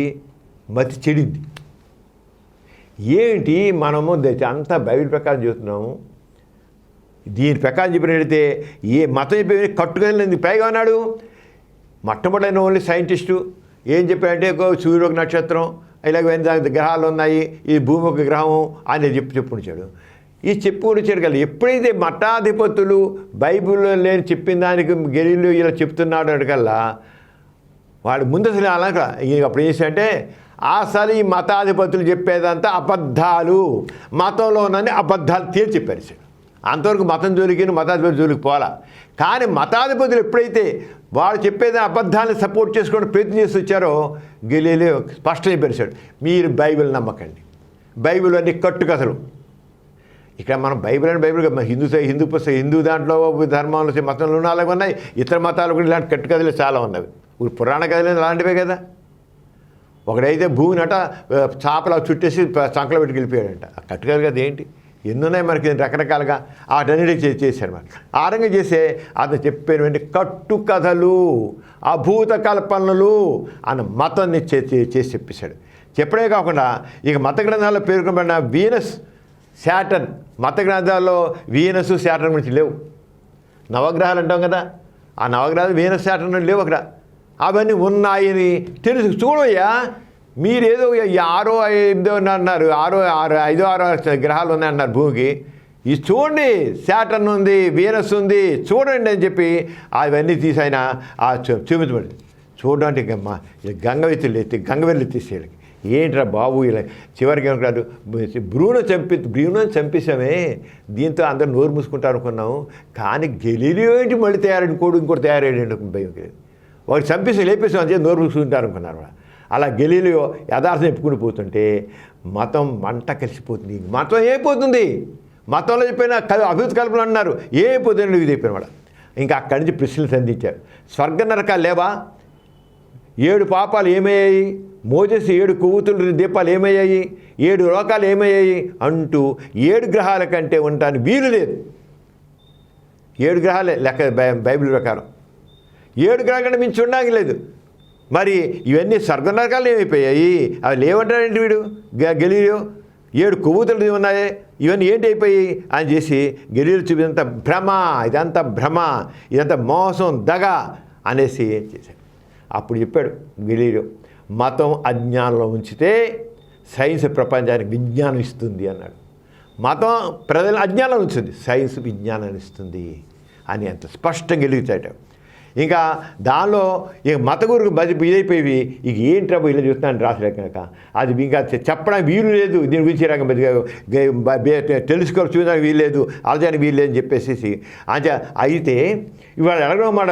మతి చెడింది. ఏంటి మనము అంతా బైబిల్ ప్రకారం చూస్తున్నాము, దీని ప్రకారం చెప్పినట్టయితే ఏ మతం చెప్పి కట్టుకదిలింది. పైగా ఉన్నాడు మొట్టమొదలైన ఓన్లీ సైంటిస్టు ఏం చెప్పాడంటే సూర్యుడు ఒక నక్షత్రం, ఇలాగ గ్రహాలు ఉన్నాయి, ఈ భూమి ఒక గ్రహం అని చెప్పుకొచ్చాడు. ఈ చెప్పుకొచ్చాడు కదా. ఎప్పుడైతే మఠాధిపతులు బైబిల్లో లేని చెప్పిన దానికి గెలీలియో ఇలా చెప్తున్నాడు అడగల్లా వాడు ముందు అసలు అలాగ అప్పుడు ఏం చేశాడంటే అసలు ఈ మతాధిపతులు చెప్పేదంతా అబద్ధాలు, మతంలో ఉన్నన్ని అబద్ధాలు తేల్చి చెప్పారు. అంతవరకు మతం జోలికి మతాధిపతుల జోలికి పోలా. కానీ మతాధిపతులు ఎప్పుడైతే వాళ్ళు చెప్పేది అబద్ధాన్ని సపోర్ట్ చేసుకోవడం ప్రయత్నం చేసి వచ్చారో గెలీలియో స్పష్టంగా పరిచాడు, మీరు బైబిల్ నమ్మకండి, బైబిల్ అన్ని కట్టుకథలు. ఇక్కడ మనం బైబిల్ అని బైబిల్ హిందూ పుస్తకం హిందూ దాంట్లో ధర్మంలో మతంలో అలాగే ఉన్నాయి, ఇతర మతాలు కూడా ఇలాంటి కట్టుకథలు చాలా ఉన్నవి. పురాణ కథలు అలాంటివే కదా. ఒకడైతే భూమినట చాపలా చుట్టేసి సంకలో పెట్టి వెళ్ళిపోయాడంట. ఆ కట్టుకథలు కదా ఏంటి, ఎన్నున్నాయి మనకి రకరకాలుగా. వాటన్నిటి చేశారు మరి. ఆ రంగం చేసే అతను చెప్పేటువంటి కట్టుకథలు, అభూత కల్పనలు అన్న మతాన్ని చేసి చెప్పేశాడు. చెప్పడే కాకుండా ఇక మత గ్రంథాల్లో పేర్కొనబడిన వీనస్, శాటర్న్, మత గ్రంథాల్లో వీనస్ శాటర్న్ గురించి లేవు. నవగ్రహాలు అంటాం కదా, ఆ నవగ్రహాలు వీనస్ శాటర్న్ లేవు అక్కడ. అవన్నీ ఉన్నాయని తెలుసు. చూడయ్యా, మీరేదో 6 8 అన్నారు, 5 6 గ్రహాలు ఉన్నాయన్నారు భూమికి. ఇది చూడండి, శాటర్న్ ఉంది, వీనస్ ఉంది, చూడండి అని చెప్పి అవన్నీ తీసైనా చూపించబడింది. చూడడానికి గంగవెల్లి తీసేయాలి. ఏంట్రా బాబు ఇలా చివరికి ఏమంటారు, బ్రూనోని చంపేసామే, దీంతో అందరూ నోరు మూసుకుంటారు అనుకున్నాము. కానీ గెలీలియో ఏంటి మళ్ళీ తయారైంది, ఇంకోటి తయారయ్యాడు భయం. వాడు చంపేసి లేపేసాం అని చెప్పి నోరు మూసుకుంటారు అనుకున్నారు. అలా గెలీలియో యథార్థం చెప్పుకుని పోతుంటే మతం మంట కలిసిపోతుంది. మతం ఏమైపోతుంది, మతంలో చెప్పిన అభివృద్ధి కల్పన అన్నారు, ఏమైపోతుంది ఇది చెప్పిన వాడు. ఇంకా అక్కడి నుంచి ప్రశ్నలు సంధించారు. స్వర్గ నరకాలు లేవా, 7 పాపాలు ఏమయ్యాయి, మోజేసి 7 కొవ్వొత్తుల దీపాలు ఏమయ్యాయి, 7 లోకాలు ఏమయ్యాయి అంటూ 7 గ్రహాల కంటే ఉండటానికి వీలు లేదు. 7 గ్రహాలే లెక్క బైబిల్ ప్రకారం. 7 గ్రహాల కంటే మించి ఉండడానికి లేదు. మరి ఇవన్నీ స్వర్గ నరకాలు ఏమైపోయాయి, అవి లేవంటాడండి వీడు గెలీలియో. 7 కొవ్వొత్తులు ఉన్నాయి, ఇవన్నీ ఏంటి అయిపోయి అని చేసి గెలీలియో చూపినంత భ్రమ, ఇదంతా భ్రమ, ఇదంతా మోసం, దగ అనేసి చేశాడు. అప్పుడు చెప్పాడు గెలీలియో, మతం అజ్ఞానంలో ఉంచితే సైన్స్ ప్రపంచానికి విజ్ఞానం ఇస్తుంది అన్నాడు. మతం ప్రజలను అజ్ఞానం ఉంచుతుంది, సైన్స్ విజ్ఞానాన్ని ఇస్తుంది అని అంత స్పష్టంగా గెలుగుతాడు. ఇంకా దానిలో ఇక మత గురుకు ఇదైపోయి ఇక ఏంట్రా ఇలా చూస్తున్నాను రాసలే కనుక అది ఇంకా చెప్పడానికి వీలు లేదు. దీని గురించి రకం టెలిస్కోప్ చూడడానికి వీలు లేదు, అలజానికి వీలు లేదని చెప్పేసి అంటే అయితే ఇవాళ ఎలాగో మాట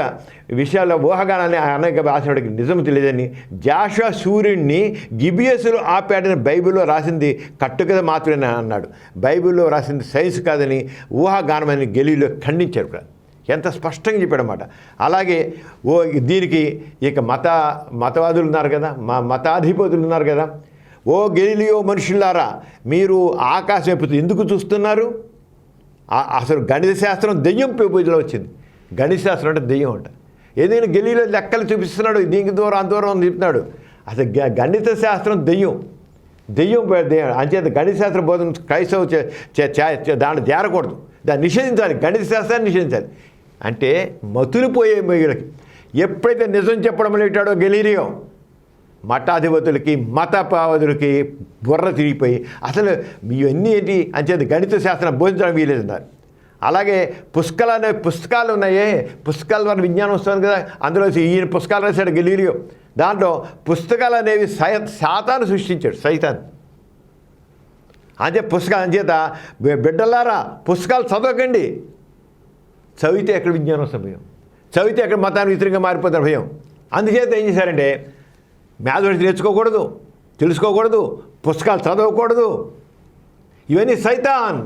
విషయాల్లో ఊహగానాన్ని అనేక రాసినడికి నిజం తెలియదని జాషువా సూర్యుడిని గిబియస్లో ఆపాడని బైబిల్లో రాసింది కట్టుకథ మాత్రమే అన్నాడు. బైబిల్లో రాసింది సైన్స్ కాదని ఊహాగానమని గెలీలియో ఖండించారు కూడా. ఎంత స్పష్టంగా చెప్పాడన్నమాట. అలాగే దీనికి ఇక మతవాదులు ఉన్నారు కదా, మతాధిపతులు ఉన్నారు కదా, ఓ గెలీలియో మనుషులారా, మీరు ఆకాశం వైపు ఎందుకు చూస్తున్నారు? అసలు గణిత శాస్త్రం దెయ్యం పూజలో వచ్చింది. గణిత శాస్త్రం అంటే దెయ్యం అంట. ఏదైనా గెలీలియో లెక్కలు చూపిస్తున్నాడు, దీనికి దూరం అంత దూరం చెప్తున్నాడు. అసలు గణిత శాస్త్రం దెయ్యం అంచేత గణిత శాస్త్రం బోధన క్రైస్తవ దాంట్లో చేరకూడదు, దాన్ని నిషేధించాలి, గణిత శాస్త్రాన్ని నిషేధించాలి. అంటే మతులిపోయే వీళ్ళకి ఎప్పుడైతే నిజం చెప్పడం లేటాడో గెలీలియో, మఠాధిపతులకి మతపావదులకి బుర్ర తిరిగిపోయి అసలు ఇవన్నీ ఏంటి అంచేది గణిత శాస్త్రం బోధించడం వీలేదన్నారు. అలాగే పుస్తకాలు ఉన్నాయే, పుస్తకాల ద్వారా విజ్ఞానం వస్తుంది కదా, అందులో ఈయన పుస్తకాలు రాశాడు గెలీలియో. దాంట్లో పుస్తకాలు అనేవి శాతాన్ని సృష్టించాడు, సైతాన్. అంచేత బిడ్డలారా పుస్తకాలు చదవకండి, చదివితే ఎక్కడ విజ్ఞానం వస్తుంది భయం, చదివితే ఎక్కడ మతానికి వ్యతిరేకంగా మారిపోతారు భయం. అందుచేత ఏం చేశారంటే మ్యాథమెటిక్స్ నేర్చుకోకూడదు, తెలుసుకోకూడదు, పుస్తకాలు చదవకూడదు. ఇవన్నీ సైతాన్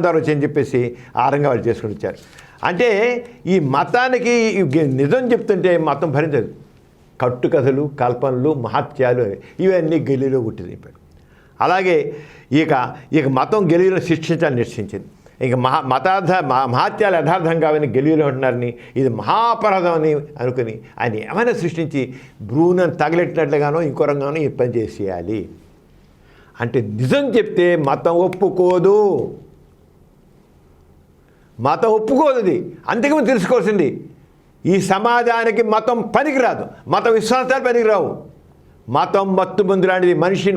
ద్వారా వచ్చని చెప్పేసి ఆరంగా వాళ్ళు చేసుకుని వచ్చారు. అంటే ఈ మతానికి నిజం చెప్తుంటే మతం భరించదు. కట్టుకథలు, కల్పనలు, మహత్యాలు ఇవన్నీ గెలీలో గుర్తింపాడు. అలాగే ఇక మతం గెలీలో శిక్షించాలని నిశ్చయించింది. ఇక మహత్యాలు యథార్థం కావని గెలీలో ఉంటున్నారని, ఇది మహాపరాధం అని అనుకుని ఆయన ఏమైనా సృష్టించి భ్రూణం తగలెట్టినట్లుగానో ఇంకో రంగానో ఈ పని చేసేయాలి. అంటే నిజం చెప్తే మతం ఒప్పుకోదు, ఇది. అంతేకాని తెలుసుకోవాల్సింది ఈ సమాజానికి మతం పనికిరాదు, మత విశ్వాసాలు పనికిరావు. మతం మత్తుమందు లాంటిది.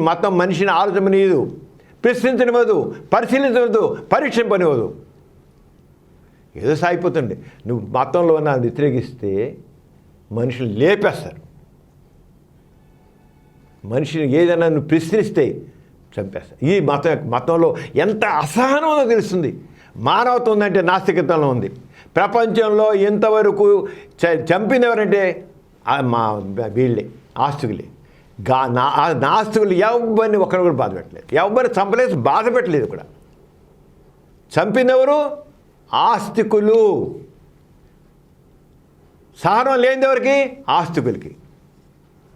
మతం మనిషిని ఆలోచనీయదు, ప్రశ్నించనివ్వదు, పరిశీలించవద్దు, పరీక్షింపనివ్వదు. ఏదో సాగిపోతుంది. నువ్వు మతంలో ఉన్న వ్యతిరేకిస్తే మనుషులు లేపేస్తారు, మనిషిని ఏదైనా నువ్వు ప్రశ్నిస్తే చంపేస్తారు. ఈ మతంలో ఎంత అసహనం ఉందో తెలుస్తుంది. మానవత్వం ఉందంటే నాస్తికత్వంలో ఉంది. ప్రపంచంలో ఇంతవరకు చంపింది ఎవరంటే వీళ్ళే, ఆస్తికులే. నాస్తికులు ఎవరిని ఒకరు కూడా బాధ పెట్టలేదు, ఎవరిని చంపలేదు, బాధ పెట్టలేదు కూడా. చంపినెవరు? ఆస్తికులు. సహనం లేనిది ఎవరికి? ఆస్తికులకి.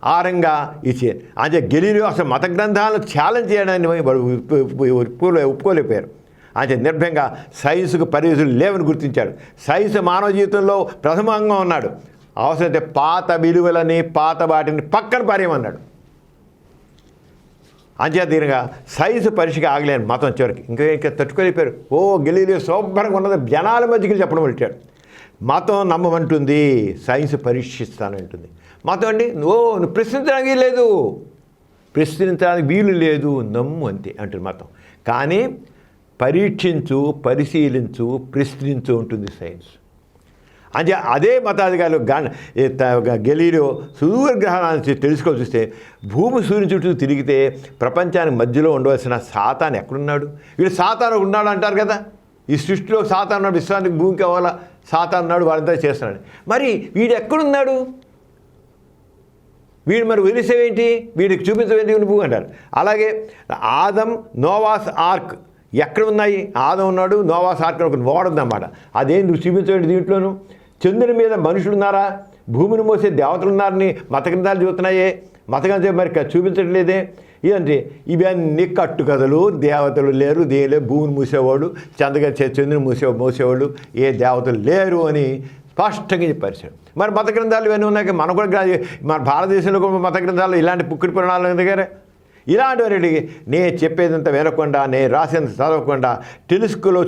ఆరంగా ఇచ్చే అంటే గెలీలియో అసలు మత గ్రంథాలను ఛాలెంజ్ చేయడాన్ని ఒప్పుకోలేకపోయారు. అంటే నిర్భయంగా సైన్స్కు పరిధులు లేవని గుర్తించాడు. సైన్స్ మానవ జీవితంలో ప్రథమంగా ఉన్నాడు. అవసరమైతే పాత విలువలని, పాత వాటిని పక్కన పారేయమన్నాడు. అంచేతీరంగా సైన్స్ పరీక్షగా ఆగలేను మతం చివరికి. ఇంకా తట్టుకోలేపారు. గెలీలియో శుభ్రంగా ఉన్నది జనాల మధ్యకి చెప్పడం పెట్టాడు. మతం నమ్మమంటుంది, సైన్స్ పరీక్షిస్తానంటుంది. మతం అండి నువ్వు ప్రశ్నించడానికి లేదు, ప్రశ్నించడానికి వీలు లేదు, నమ్ము అంతే అంటుంది మతం. కానీ పరీక్షించు, పరిశీలించు, ప్రశ్నించు ఉంటుంది సైన్స్. అంటే అదే మతాధికారులు గెలీలియో సూర్యగ్రహణాన్ని తెలుసుకోవాల్సి వస్తే భూమి సూర్యుని చుట్టూ తిరిగితే ప్రపంచానికి మధ్యలో ఉండవలసిన సాతాను ఎక్కడున్నాడు? వీడు సాతాను ఉన్నాడు అంటారు కదా, ఈ సృష్టిలో సాతాను ఉన్నాడు, విశ్వానికి భూమి కావాలా, సాతాను ఉన్నాడు, వారంతా చేస్తున్నాడు. మరి వీడు ఎక్కడున్నాడు? వీడు మరి వదిలేసేవేంటి, వీడికి చూపించవేంటి నువ్వు అంటారు. అలాగే ఆదం నోవాస్ ఆర్క్ ఎక్కడ ఉన్నాయి? ఆదం ఉన్నాడు, నోవాస్ ఆర్క్ ఒక ఓడుందన్నమాట. అదేం నువ్వు చూపించవేంటి? దీంట్లోనూ చంద్రుని మీద మనుషులు ఉన్నారా, భూమిని మోసే దేవతలు ఉన్నారని మత గ్రంథాలు చెబుతున్నాయే, మత గ్రంథాలు మరి చూపించట్లేదే. ఇదంటే ఇవన్నీ కట్టుకథలు. దేవతలు లేరు, దేనిలే, భూమిని మూసేవాడు, చంద్రుని మోసేవాళ్ళు ఏ దేవతలు లేరు అని స్పష్టంగా చెప్పారు. మరి మత గ్రంథాలు ఇవన్నీ ఉన్నాయి. మనకు కూడా మన భారతదేశంలో కూడా మత గ్రంథాలు ఇలాంటి పుక్కిడి పురాణాల దగ్గర ఇలాంటివన్నీ నేను చెప్పేదంతా వినకుండా, నేను రాసేంత చదవకుండా, టెలిస్కోలో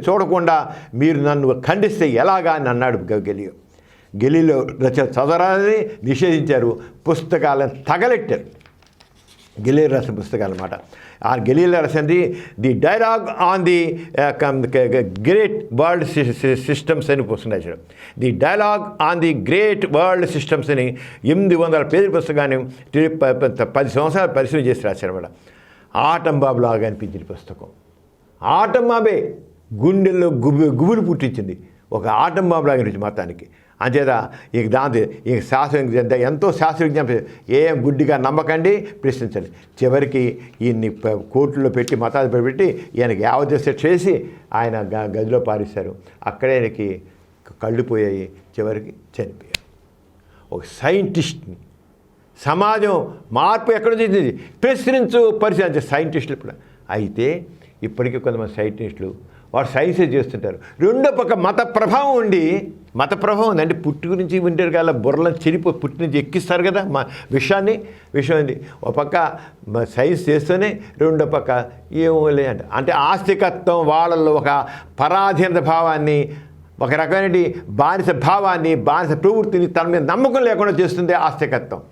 చూడకుండా మీరు నన్ను ఖండిస్తే ఎలాగా అని అన్నాడు గెలీలియో. రచన చదవరాలని నిషేధించారు, పుస్తకాలను తగలెట్టారు. గెలీలియో రాసిన పుస్తకాలు అన్నమాట. ఆ గెలీలియో రాసింది the dialogue on the great world systems అని పుస్తకం రాశాడు. The dialogue on the great world systems అని 800 పేజీల పుస్తకాన్ని 10 సంవత్సరాలు పరిశీలన చేసి రాశారు అన్నమాట. ఆటం బాబు లాగా అనిపించింది పుస్తకం. ఆటం బాబే గుండెల్లో గుబులు పుట్టించింది, ఒక ఆటం బాబు లాగా అనిపించింది మొత్తానికి. అంచేత శాస్త్రం ఎంతో శాస్త్రజ్ఞానం ఏం గుడ్డిగా నమ్మకండి, ప్రశ్నించండి. చివరికి ఈయన్ని కోర్టులో పెట్టి మతాలు పెట్టి ఈయనకి యావజ్జ చేసి ఆయన గదిలో పారేశారు. అక్కడే ఆయనకి కళ్ళు పోయాయి, చివరికి చనిపోయారు. ఒక సైంటిస్ట్ని సమాజం మార్పు ఎక్కడ వచ్చింది? ప్రశ్నించు, పరిశీలించే సైంటిస్టులు ఇప్పుడు. అయితే ఇప్పటికీ కొంతమంది సైంటిస్టులు వాడు సైన్సే చేస్తుంటారు. రెండో పక్క మత ప్రభావం ఉండి, మత ప్రభావం ఉంది అంటే పుట్టి గురించి వింటారు కదా, బుర్రలను చెరిపో పుట్టి నుంచి ఎక్కిస్తారు కదా మా విషయం ఉంది. ఒక పక్క సైన్స్ చేస్తూనే రెండో పక్క ఏమో లేదంట అంటే ఆస్తికత్వం వాళ్ళల్లో ఒక పరాధీనత భావాన్ని, ఒక రకమైన బానిస భావాన్ని, బానిస ప్రవృత్తిని తన మీద నమ్మకం లేకుండా చేస్తుంది ఆస్తికత్వం.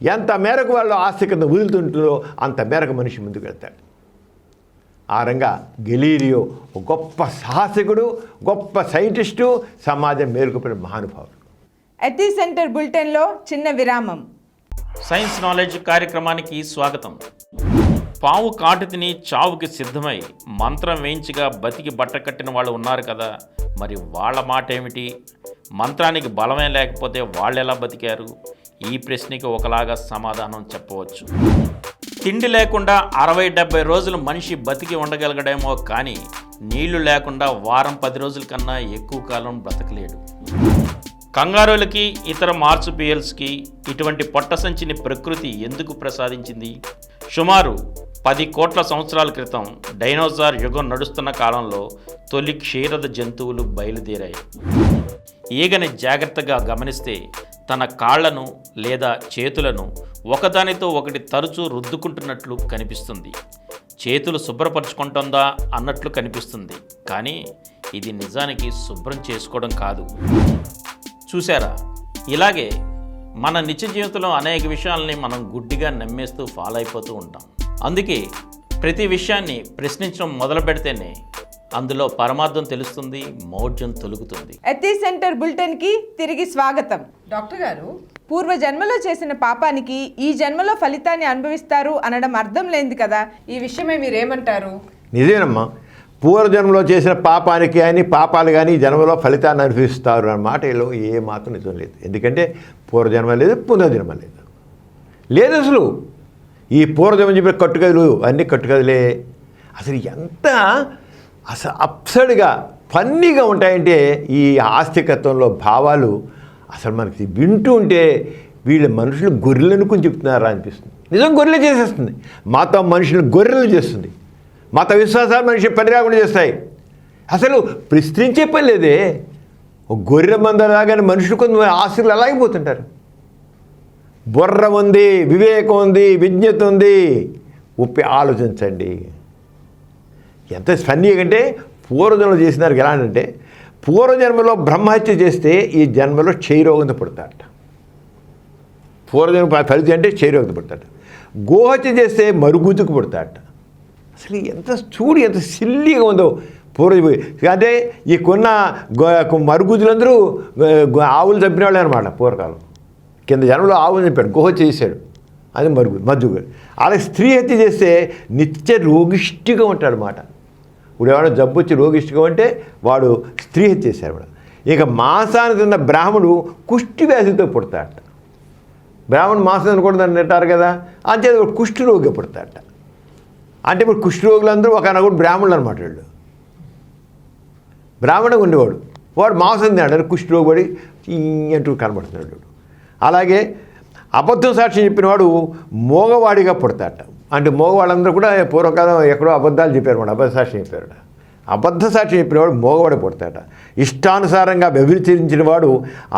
ఎంత మేరకు వాళ్ళు ఆస్తికత్వం వదులుతుంటుందో అంత మేరకు మనిషి ముందుకు వెళ్తాడు. ఆ రంగా గెలీలియో ఒక గొప్ప సాహసికుడు, గొప్ప సైంటిస్టు, సమాజం మేలుకుపోయిన మహానుభావుడు. ఎథీ సెంటర్ బులెటిన్లో చిన్న విరామం. సైన్స్ నాలెడ్జ్ కార్యక్రమానికి స్వాగతం. పాము కాటు తిని చావుకి సిద్ధమై మంత్రం వేయించిగా బతికి బట్టకట్టిన వాళ్ళు ఉన్నారు కదా, మరి వాళ్ళ మాట ఏమిటి? మంత్రానికి బలమే లేకపోతే వాళ్ళు ఎలా బతికారు? ఈ ప్రశ్నకి ఒకలాగా సమాధానం చెప్పవచ్చు. తిండి లేకుండా 60-70 రోజులు మనిషి బతికి ఉండగలగడేమో, కానీ నీళ్లు లేకుండా వారం 10 రోజుల కన్నా ఎక్కువ కాలం బ్రతకలేడు. కంగారులకి, ఇతర మార్సుపియల్స్కి ఇటువంటి పొట్ట సంచిని ప్రకృతి ఎందుకు ప్రసాదించింది? సుమారు 10 కోట్ల సంవత్సరాల క్రితం డైనోసార్ యుగం నడుస్తున్న కాలంలో తొలి క్షీరద జంతువులు బయలుదేరాయి. ఈగని జాగ్రత్తగా గమనిస్తే తన కాళ్లను లేదా చేతులను ఒకదానితో ఒకటి తరచూ రుద్దుకుంటున్నట్లు కనిపిస్తుంది. చేతులు శుభ్రపరచుకుంటుందా అన్నట్లు కనిపిస్తుంది, కానీ ఇది నిజానికి శుభ్రం చేసుకోవడం కాదు. చూసారా? ఇలాగే మన నిత్య జీవితంలో అనేక విషయాలని మనం గుడ్డిగా నమ్మేస్తూ ఫాలో అయిపోతూ ఉంటాం. అందుకే ప్రతి విషయాన్ని ప్రశ్నించడం మొదలు పెడితేనే అందులో పరమార్థం తెలుస్తుంది, మౌఢ్యం తొలుగుతుంది. ఎథీ సెంటర్ బులెటిన్కి తిరిగి స్వాగతం. డాక్టర్ గారు, పూర్వ జన్మలో చేసిన పాపానికి ఈ జన్మలో ఫలితాన్ని అనుభవిస్తారు అనడం అర్థం లేనిది కదా, ఈ విషయమే మీరేమంటారు? నిజమేనమ్మా, పూర్వజన్మలో చేసిన పాపానికి కానీ పాపాలు కానీ జన్మలో ఫలితాన్ని అనుభవిస్తారు అన్నమాటలో ఏ మాత్రం నిజం లేదు. ఎందుకంటే పూర్వజన్మ లేదు, పునర్జన్మ లేదు. లేదు అసలు. ఈ పూర్వజన్మ చెప్పిన కట్టుకథలు అన్నీ కట్టుకథలే. అసలు ఎంత అప్సర్డ్గా ఫన్నీగా ఉంటాయంటే ఈ ఆస్తికత్వంలో భావాలు అసలు మనకి వింటూ ఉంటే వీళ్ళ మనుషులు గొర్రెలు అనుకుని చెప్తున్నారా అనిపిస్తుంది. నిజం గొర్రెలు చేసేస్తుంది. మతం మనుషులను గొర్రెలు చేస్తుంది. మత విశ్వాసాలు మనిషి పని రాకుండా చేస్తాయి. అసలు ప్రశ్నించే పని లేదే. ఒక గొర్రె మందలాగానే మనుషులు కొంత ఆస్తులు అలాగే పోతుంటారు. బుర్ర ఉంది, వివేకం ఉంది, విజ్ఞత ఉంది, ఆలోచించండి. ఎంత ఫన్నీ అంటే పూర్వజన్మలో చేసినారు. ఎలా అంటే పూర్వజన్మలో బ్రహ్మహత్య చేస్తే ఈ జన్మలో క్షయరోగంతో పుడతాడట. పూర్వజన్మ ఫలితం అంటే క్షయరోగంతో పుడతాడు. గోహత్య చేస్తే మరుగుతుకు పుడతాడట. అసలు ఎంత చూడు ఎంత సిల్లీగా ఉందో పూర్వ. అంటే ఈ కొన్న మరుగుతులందరూ ఆవులు చంపిన వాళ్ళే అనమాట పూర్వకాలం. కింద జన్మలో ఆవులు చంపాడు, గోహత్య చేశాడు, అది మజ్జుగా. అలాగే స్త్రీ హత్య చేస్తే నిత్య రోగిష్టిగా ఉంటాడు అన్నమాట. ఇప్పుడు ఏమైనా జబ్బు వచ్చి రోగిష్టిగా ఉంటే వాడు స్త్రీ హత్య చేశాడు కూడా. ఇక మాంసాన్ని తిన్న బ్రాహ్మణుడు కుష్టి వ్యాధితో పుడతాడట. బ్రాహ్మణుడు మాంసం తినకూడదు అంటారు కదా, అంతే కుష్టి రోగిగా పుడతాడట. అంటే ఇప్పుడు కుష్టి రోగులందరూ ఒకనొకడు బ్రాహ్మణులు అనమాట. వీళ్ళు బ్రాహ్మణుడు ఉండేవాడు, వాడు మాంసం తిన్నాడు, కుష్టి రోగి పడి అంటూ కనబడుతున్నాడు. అలాగే అబద్ధం సాక్ష్యం చెప్పినవాడు మోగవాడిగా పుడతాడట. అంటే మోగవాళ్ళందరూ కూడా పూర్వకాలం ఎక్కడో అబద్ధాలు చెప్పారు, వాడు అబద్ధ సాక్ష్యం చెప్పారు. అబద్ధ సాక్ష్యం చెప్పినవాడు మోగవాడు పుడతాడట. ఇష్టానుసారంగా వ్యభిచరించిన వాడు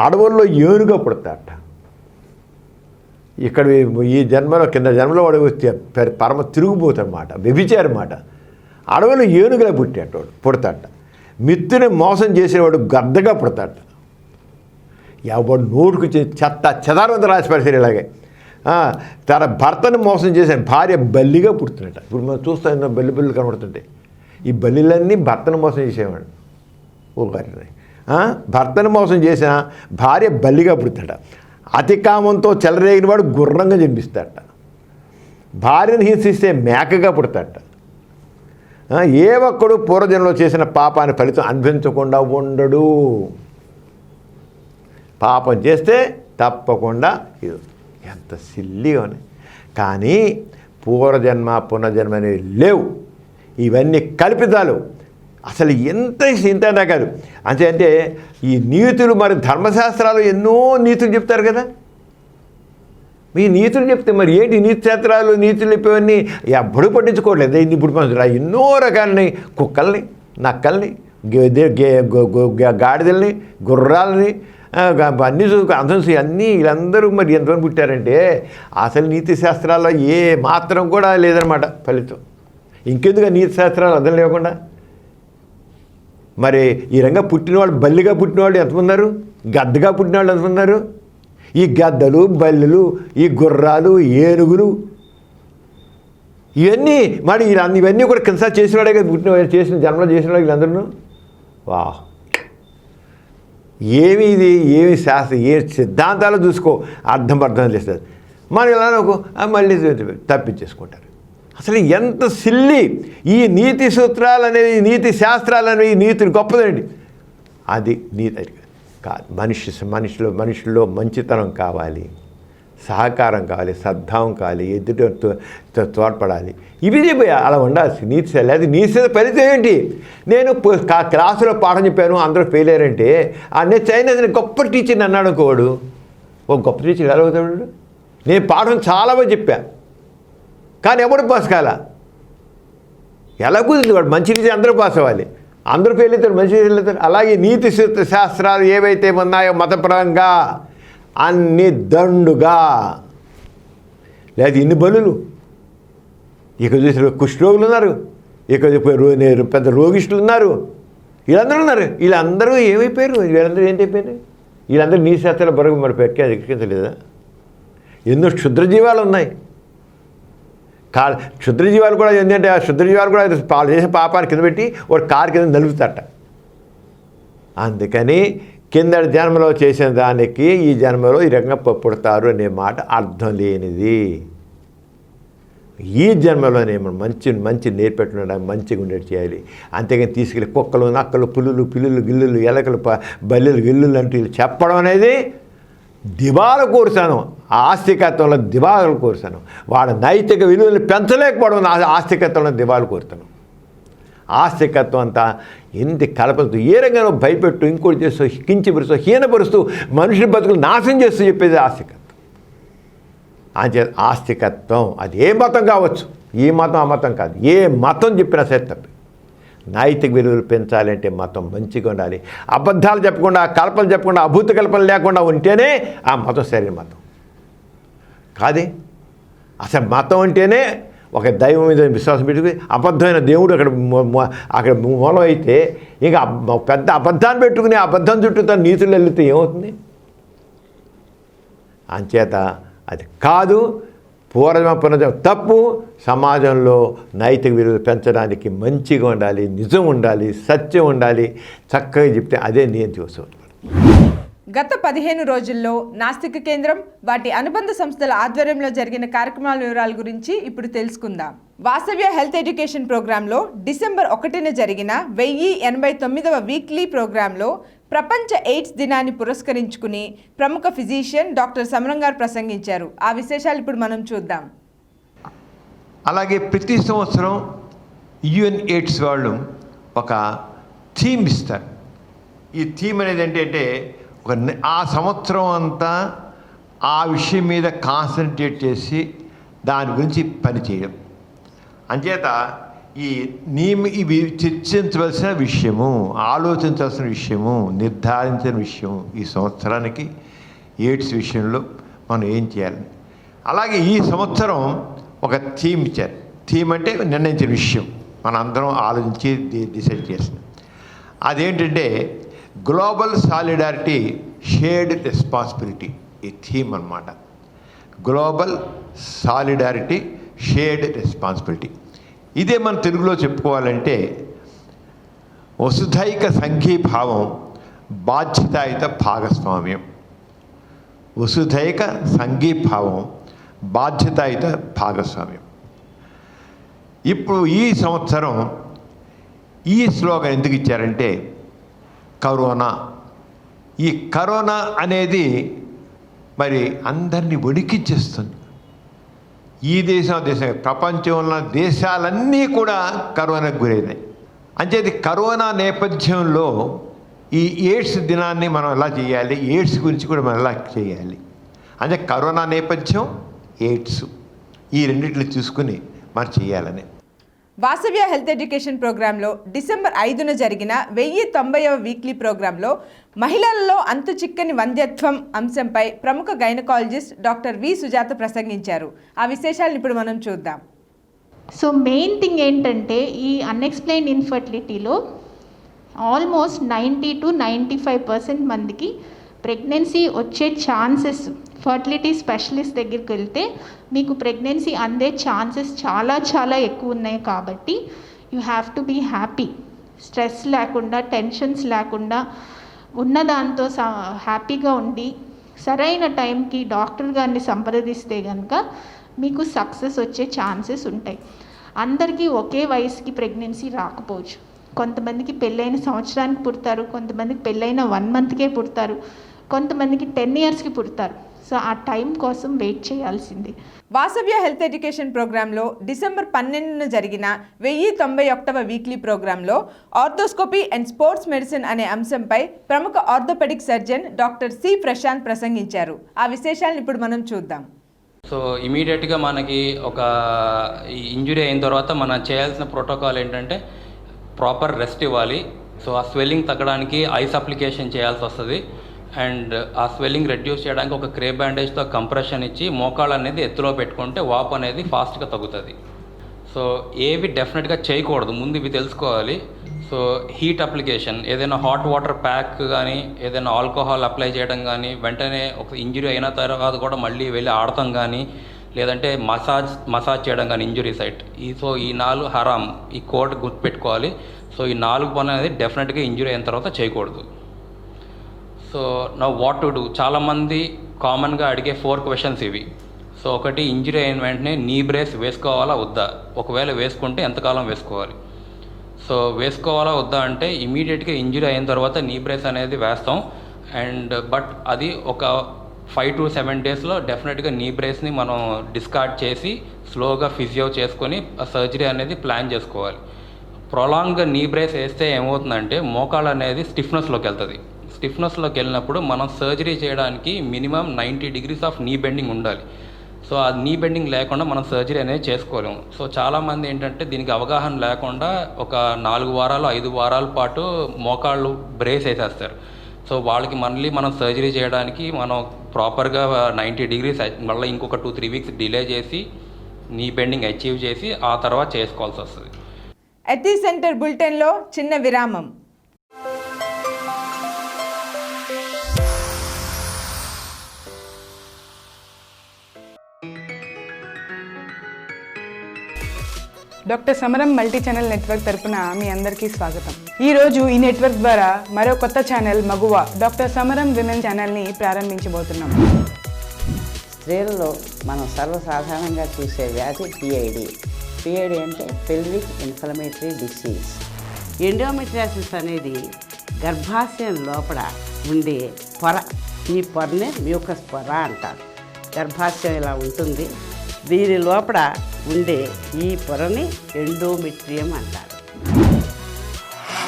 అడవుల్లో ఏనుగా పుడతాడట. ఇక్కడ ఈ జన్మలో కింద జన్మలో వాడు పరమ తిరుగుపోతాడనమాట, వ్యభిచారన్నమాట. అడవులు ఏనుగులా పుడతాడట. మిత్రుని మోసం చేసేవాడు గద్దగా పుడతాడట. ఎవడు నోటుకు చెత్త చెదారంత రాసి పరిస్థితి. ఇలాగే తన భర్తను మోసం చేసిన భార్య బల్లిగా పుడుతున్నట. ఇప్పుడు మనం చూస్తాం బల్లి కనబడుతుంటాయి. ఈ బల్లిలన్నీ భర్తను మోసం చేసేవాడు. భర్తను మోసం చేసిన భార్య బల్లిగా పుడుతాడ. అతి కామంతో చెలరేగిన వాడు గుర్రంగా జన్మిస్తాడట. భార్యను హింసిస్తే మేకగా పుడతాడట. ఏ ఒక్కడు పూర్వజన్మలో చేసిన పాపాన్ని ఫలితం అనుభవించకుండా ఉండడు. పాపం చేస్తే తప్పకుండా ఇది ఎంత సిల్లీగా ఉన్నాయి. కానీ పూర్వజన్మ పునర్జన్మ అనేవి లేవు. ఇవన్నీ కల్పితాలు. అసలు ఎంత ఇంతనా కాదు. అంటే ఈ నీతులు, మరి ధర్మశాస్త్రాలు ఎన్నో నీతులు చెప్తారు కదా. మీ నీతులు చెప్తే మరి ఏంటి నీతి శాస్త్రాలు నీతులు చెప్పేవన్నీ ఎప్పుడు పట్టించుకోవట్లేదు. ఇప్పుడు ఎన్నో రకాలని కుక్కల్ని నక్కల్ని గాడిదల్ని గుర్రాలని అన్నీ అంశంసి అన్నీ వీళ్ళందరూ మరి ఎంతమంది పుట్టారంటే అసలు నీతి శాస్త్రాల్లో ఏ మాత్రం కూడా లేదనమాట ఫలితం. ఇంకెందుకు నీతి శాస్త్రాలు అర్థం లేకుండా మరి ఈ రంగా పుట్టినవాళ్ళు బల్లిగా పుట్టినవాళ్ళు ఎంతమంది ఉన్నారు, గద్దగా పుట్టినవాళ్ళు ఎంతమంది ఉన్నారు. ఈ గద్దలు బల్లులు ఈ గుర్రాలు ఏనుగులు ఇవన్నీ మరి ఇవన్నీ కూడా కింద చేసినవాడే కదా చేసిన జన్మలో చేసినవాడు వీళ్ళందరూ. వా ఏమి శాస్త్రం ఏ సిద్ధాంతాలు చూసుకో అర్థం చేస్తుంది. మరి ఇలా మళ్ళీ తప్పించేసుకుంటారు. అసలు ఎంత సిల్లి ఈ నీతి సూత్రాలు అనేది నీతి శాస్త్రాలు అనేవి నీతిని గొప్పదండి. అది నీతి కాదు. మనుషుల్లో మంచితనం కావాలి, సహకారం కావాలి, సద్భావం కావాలి, ఎదుటితో తోడ్పడాలి. ఇవి అలా ఉండాల్సి నీతి. లేదు నీతి ఫలితం ఏంటి? నేను క్లాసులో పాఠం చెప్పాను అందరూ ఫెయిల్ అయ్యారంటే నేను చైనా గొప్ప టీచర్ని అన్నాడు అనుకోవాడు. ఒక గొప్ప టీచర్ ఎలా అవుతాడు? నేను పాఠం చాలా బాగా చెప్పా కానీ ఎవడు పాస్ కాల. ఎలా కుదిరింది? వాడు మంచి టీచర్ అందరూ పాస్ అవ్వాలి, అందరూ ఫెయిల్ అవుతారు, మంచి ఫెయిల్ అవుతారు. అలాగే నీతి శాస్త్రాలు ఏవైతే ఉన్నాయో మతపరంగా అన్ని దండుగా లేదా ఇన్ని బలులు. ఇక్కడ చూసిన కుష్ఠరోగులు ఉన్నారు, ఇక్కడ పెద్ద రోగిష్ఠులు ఉన్నారు, వీళ్ళందరూ ఉన్నారు. వీళ్ళందరూ ఏమైపోయారు? వీళ్ళందరూ ఏంటి అయిపోయారు? వీళ్ళందరూ నీ శాస్త్రాల బరువు మరి ఎక్కించలేదా? ఎన్నో క్షుద్రజీవాలు ఉన్నాయి. క్షుద్రజీవాలు కూడా ఏంటంటే ఆ క్షుద్రజీవాలు కూడా వాళ్ళు చేసే పాపాన్ని కింద పెట్టి ఒక కారు కింద నలుపుతారట. అందుకని కిందటి జన్మలో చేసిన దానికి ఈ జన్మలో ఈ రకంగా పుడతారు అనే మాట అర్థం లేనిది. ఈ జన్మలోనేమో మంచి నేర్పెట్టడం మంచిగా ఉండేది చేయాలి. అంతేగాని తీసుకెళ్ళి కుక్కలు నక్కలు పులులు పిల్లులు గిల్లులు ఎలకలు బల్లులు గిల్లులు అంటూ చెప్పడం అనేది దివాల కోరుసాను. ఆస్తికత్వంలో దివాలు కోరుసాను. వాడు నైతిక విలువలు పెంచలేకపోవడం ఆస్తికత్వంలో దివాలు కోరుతాను. ఆస్తికత్వం అంతా ఎన్ని కలపలతో ఏ రంగంలో భయపెట్టు ఇంకోటి చేస్తూ కించపరుస్తూ హీనపరుస్తూ మనుషుల బతుకులు నాశనం చేస్తూ చెప్పేది ఆస్తికత్వం. అంచేత ఆస్తికత్వం అది ఏ మతం కావచ్చు, ఈ మతం ఆ మతం కాదు, ఏ మతం చెప్పినా సరే తప్పే. నైతిక విలువలు పెంచాలంటే మతం మంచిగా ఉండాలి. అబద్ధాలు చెప్పకుండా కల్పనలు చెప్పకుండా అభూత కల్పనలు లేకుండా ఉంటేనే ఆ మతం సరైన మతం కాదే. అసలు మతం అంటేనే ఒక దైవం మీద విశ్వాసం పెట్టుకుని అబద్ధమైన దేవుడు అక్కడ మూలం అయితే ఇంకా పెద్ద అబద్ధాన్ని పెట్టుకుని అబద్ధం చుట్టూ తన నీతులు వెళ్తే ఏమవుతుంది? అంచేత అది కాదు. పునర్జన్మ తప్పు. సమాజంలో నైతిక విలువలు పెంచడానికి మంచిగా ఉండాలి, నిజం ఉండాలి, సత్యం ఉండాలి. చక్కగా చెప్తే అదే నియంత్రణ వస్తుంది. గత 15 రోజుల్లో నాస్తిక కేంద్రం వాటి అనుబంధ సంస్థల ఆధ్వర్యంలో జరిగిన కార్యక్రమాల వివరాల గురించి ఇప్పుడు తెలుసుకుందాం. వాసవ్య హెల్త్ ఎడ్యుకేషన్ ప్రోగ్రాంలో డిసెంబర్ 1న జరిగిన 1089వ వీక్లీ ప్రోగ్రాంలో ప్రపంచ ఎయిడ్స్ దినాన్ని పురస్కరించుకుని ప్రముఖ ఫిజిషియన్ డాక్టర్ సమరం గారు ప్రసంగించారు. ఆ విశేషాలు ఇప్పుడు మనం చూద్దాం. అలాగే ప్రతి సంవత్సరం యుఎన్ ఎయిడ్స్ వాళ్ళు ఒక థీమ్ ఇస్తారు. ఈ థీమ్ అనేది ఏంటంటే ఆ సంవత్సరం అంతా ఆ విషయం మీద కాన్సన్ట్రేట్ చేసి దాని గురించి పనిచేయడం. అంచేత ఇవి చర్చించవలసిన విషయము, ఆలోచించవలసిన విషయము, నిర్ధారించిన విషయము ఈ సంవత్సరానికి ఎయిడ్స్ విషయంలో మనం ఏం చేయాలి. అలాగే ఈ సంవత్సరం ఒక థీమ్ ఇచ్చారు. థీమ్ అంటే నిర్ణయించిన విషయం మనం అందరం ఆలోచించి డిసైడ్ చేస్తాం. అదేంటంటే గ్లోబల్ సాలిడారిటీ షేర్డ్ రెస్పాన్సిబిలిటీ. ఈ థీమ్ అన్నమాట. Global solidarity shared responsibility. ఇదే మన తెలుగులో చెప్పుకోవాలంటే వసుధైక సంఘీభావం బాధ్యతాయుత భాగస్వామ్యం. వసుధైక సంఘీభావం బాధ్యతాయుత భాగస్వామ్యం. ఇప్పుడు ఈ సంవత్సరం ఈ స్లోగన్ ఎందుకు ఇచ్చారంటే కరోనా. ఈ కరోనా అనేది మరి అందరినీ వణికించేస్తుంది. ఈ దేశం ప్రపంచంలో దేశాలన్నీ కూడా కరోనాకు గురైనాయి. అంచేది కరోనా నేపథ్యంలో ఈ ఎయిడ్స్ దినాన్ని మనం ఎలా చేయాలి, ఎయిడ్స్ గురించి కూడా మనం ఎలా చేయాలి అంటే కరోనా నేపథ్యం, ఎయిడ్స్ ఈ రెండింటిని చూసుకుని మనం చేయాలని. వాసవ్య హెల్త్ ఎడ్యుకేషన్ ప్రోగ్రాంలో డిసెంబర్ 5న జరిగిన 1090వ వీక్లీ ప్రోగ్రాంలో మహిళలలో అంతు చిక్కని వంధ్యత్వం అంశంపై ప్రముఖ గైనకాలజిస్ట్ డాక్టర్ వి సుజాత ప్రసంగించారు. ఆ విశేషాలను ఇప్పుడు మనం చూద్దాం. సో మెయిన్ థింగ్ ఏంటంటే ఈ అన్ఎక్స్ప్లెయిన్డ్ ఇన్ఫర్టిలిటీలో ఆల్మోస్ట్ 90 to 95% మందికి ప్రెగ్నెన్సీ వచ్చే ఛాన్సెస్, ఫర్టిలిటీ స్పెషలిస్ట్ దగ్గరికి వెళ్తే మీకు ప్రెగ్నెన్సీ అందే ఛాన్సెస్ చాలా చాలా ఎక్కువ ఉన్నాయి. కాబట్టి you have to be happy, stress లేకుండా, టెన్షన్స్ లేకుండా ఉన్నదాంతో హ్యాపీగా ఉండి సరైన టైంకి డాక్టర్ గారిని సంప్రదిస్తే కనుక మీకు సక్సెస్ వచ్చే ఛాన్సెస్ ఉంటాయి. అందరికీ ఒకే వయసుకి ప్రెగ్నెన్సీ రాకపోవచ్చు. కొంతమందికి పెళ్ళైన సంవత్సరానికి పుడతారు, కొంతమందికి పెళ్ళైన 1 monthకే పుడతారు, కొంతమందికి 10 yearsకి పుడతారు. సో ఆ టైం కోసం వెయిట్ చేయాల్సింది. వాసవ్య హెల్త్ ఎడ్యుకేషన్ ప్రోగ్రాంలో డిసెంబర్ 12న జరిగిన 1091వ వీక్లీ ప్రోగ్రాంలో ఆర్థోస్కోపీ అండ్ స్పోర్ట్స్ మెడిసిన్ అనే అంశంపై ప్రముఖ orthopaedic surgeon doctor C Prashant ప్రసంగించారు. ఆ విశేషాలను ఇప్పుడు మనం చూద్దాం. సో ఇమీడియట్గా మనకి ఒక ఇంజురీ అయిన తర్వాత మనం చేయాల్సిన ప్రోటోకాల్ ఏంటంటే ప్రాపర్ రెస్ట్ ఇవ్వాలి. సో ఆ స్వెల్లింగ్ తగ్గడానికి ఐస్ అప్లికేషన్ చేయాల్సి వస్తుంది. అండ్ ఆ స్వెల్లింగ్ రెడ్యూస్ చేయడానికి ఒక క్రే బ్యాండేజ్తో కంప్రెషన్ ఇచ్చి మోకాళ్ళు అనేది ఎత్తులో పెట్టుకుంటే వాపు అనేది ఫాస్ట్గా తగ్గుతుంది. సో ఏవి డెఫినెట్గా చేయకూడదు, ముందు ఇవి తెలుసుకోవాలి. సో హీట్ అప్లికేషన్, ఏదైనా హాట్ వాటర్ ప్యాక్ కానీ ఏదైనా ఆల్కహాల్ అప్లై చేయడం కానీ, వెంటనే ఒక ఇంజురీ అయిన తర్వాత కూడా మళ్ళీ వెళ్ళి ఆడటం కానీ, లేదంటే మసాజ్ చేయడం కానీ ఇంజురీ సైట్. సో ఈ 4 హరాం, ఈ కోడ్ గుర్తుపెట్టుకోవాలి. సో ఈ 4 పనులు అనేది డెఫినెట్గా ఇంజురీ అయిన తర్వాత చేయకూడదు. సో నా వాట్ టు డూ, చాలామంది కామన్గా అడిగే 4 questions ఇవి. సో ఒకటి, ఇంజురీ అయిన వెంటనే నీ బ్రేస్ వేసుకోవాలా వద్దా, ఒకవేళ వేసుకుంటే ఎంతకాలం వేసుకోవాలి. సో వేసుకోవాలా వద్దా అంటే ఇమీడియట్గా ఇంజురీ అయిన తర్వాత నీ బ్రేస్ అనేది వేస్తాం. అండ్ బట్ అది ఒక 5 to 7 daysలో డెఫినెట్గా నీ బ్రేస్ని మనం డిస్కార్డ్ చేసి స్లోగా ఫిజియో చేసుకొని సర్జరీ అనేది ప్లాన్ చేసుకోవాలి. ప్రొలాంగ్గా నీ బ్రేస్ వేస్తే ఏమవుతుందంటే మోకాళ్ళు అనేది స్టిఫ్నెస్లోకి వెళ్తుంది. స్టిఫ్నెస్లోకి వెళ్ళినప్పుడు మనం సర్జరీ చేయడానికి మినిమం 90 degrees ఆఫ్ నీ బెండింగ్ ఉండాలి. సో ఆ నీ బెండింగ్ లేకుండా మనం సర్జరీ అనేది చేసుకోలేము. సో చాలామంది ఏంటంటే దీనికి అవగాహన లేకుండా ఒక 4 వారాలు 5 వారాల పాటు మోకాళ్ళు బ్రేస్ వేసేస్తారు. సో వాళ్ళకి మళ్ళీ మనం సర్జరీ చేయడానికి మనం ప్రాపర్గా 90 degrees మళ్ళీ ఇంకొక 2-3 weeks డిలే చేసి నీ బెండింగ్ అచీవ్ చేసి ఆ తర్వాత చేసుకోవాల్సి వస్తుంది. ఎథీ సెంటర్ బులెటిన్లో చిన్న విరామం. డాక్టర్ సమరం మల్టీ ఛానల్ నెట్వర్క్ తరపున మీ అందరికీ స్వాగతం. ఈరోజు ఈ నెట్వర్క్ ద్వారా మరో కొత్త ఛానల్ మగువ డాక్టర్ సమరం విమెన్ ఛానల్ని ప్రారంభించబోతున్నాం. స్త్రీలలో మనం సర్వసాధారణంగా చూసే వ్యాధి పిఐడి. పిఐడి అంటే పెల్విక్ ఇన్ఫ్లమేటరీ డిసీజ్. ఎండోమెట్రియాసిస్ అనేది గర్భాశయం లోపల ఉండే పొర. ఈ పొరనే మ్యూకస్ పొర అంటారు. గర్భాశయం ఇలా ఉంటుంది. దీని లోపల ఉండే ఈ పొరని ఎండోమెట్రియం అంటారు.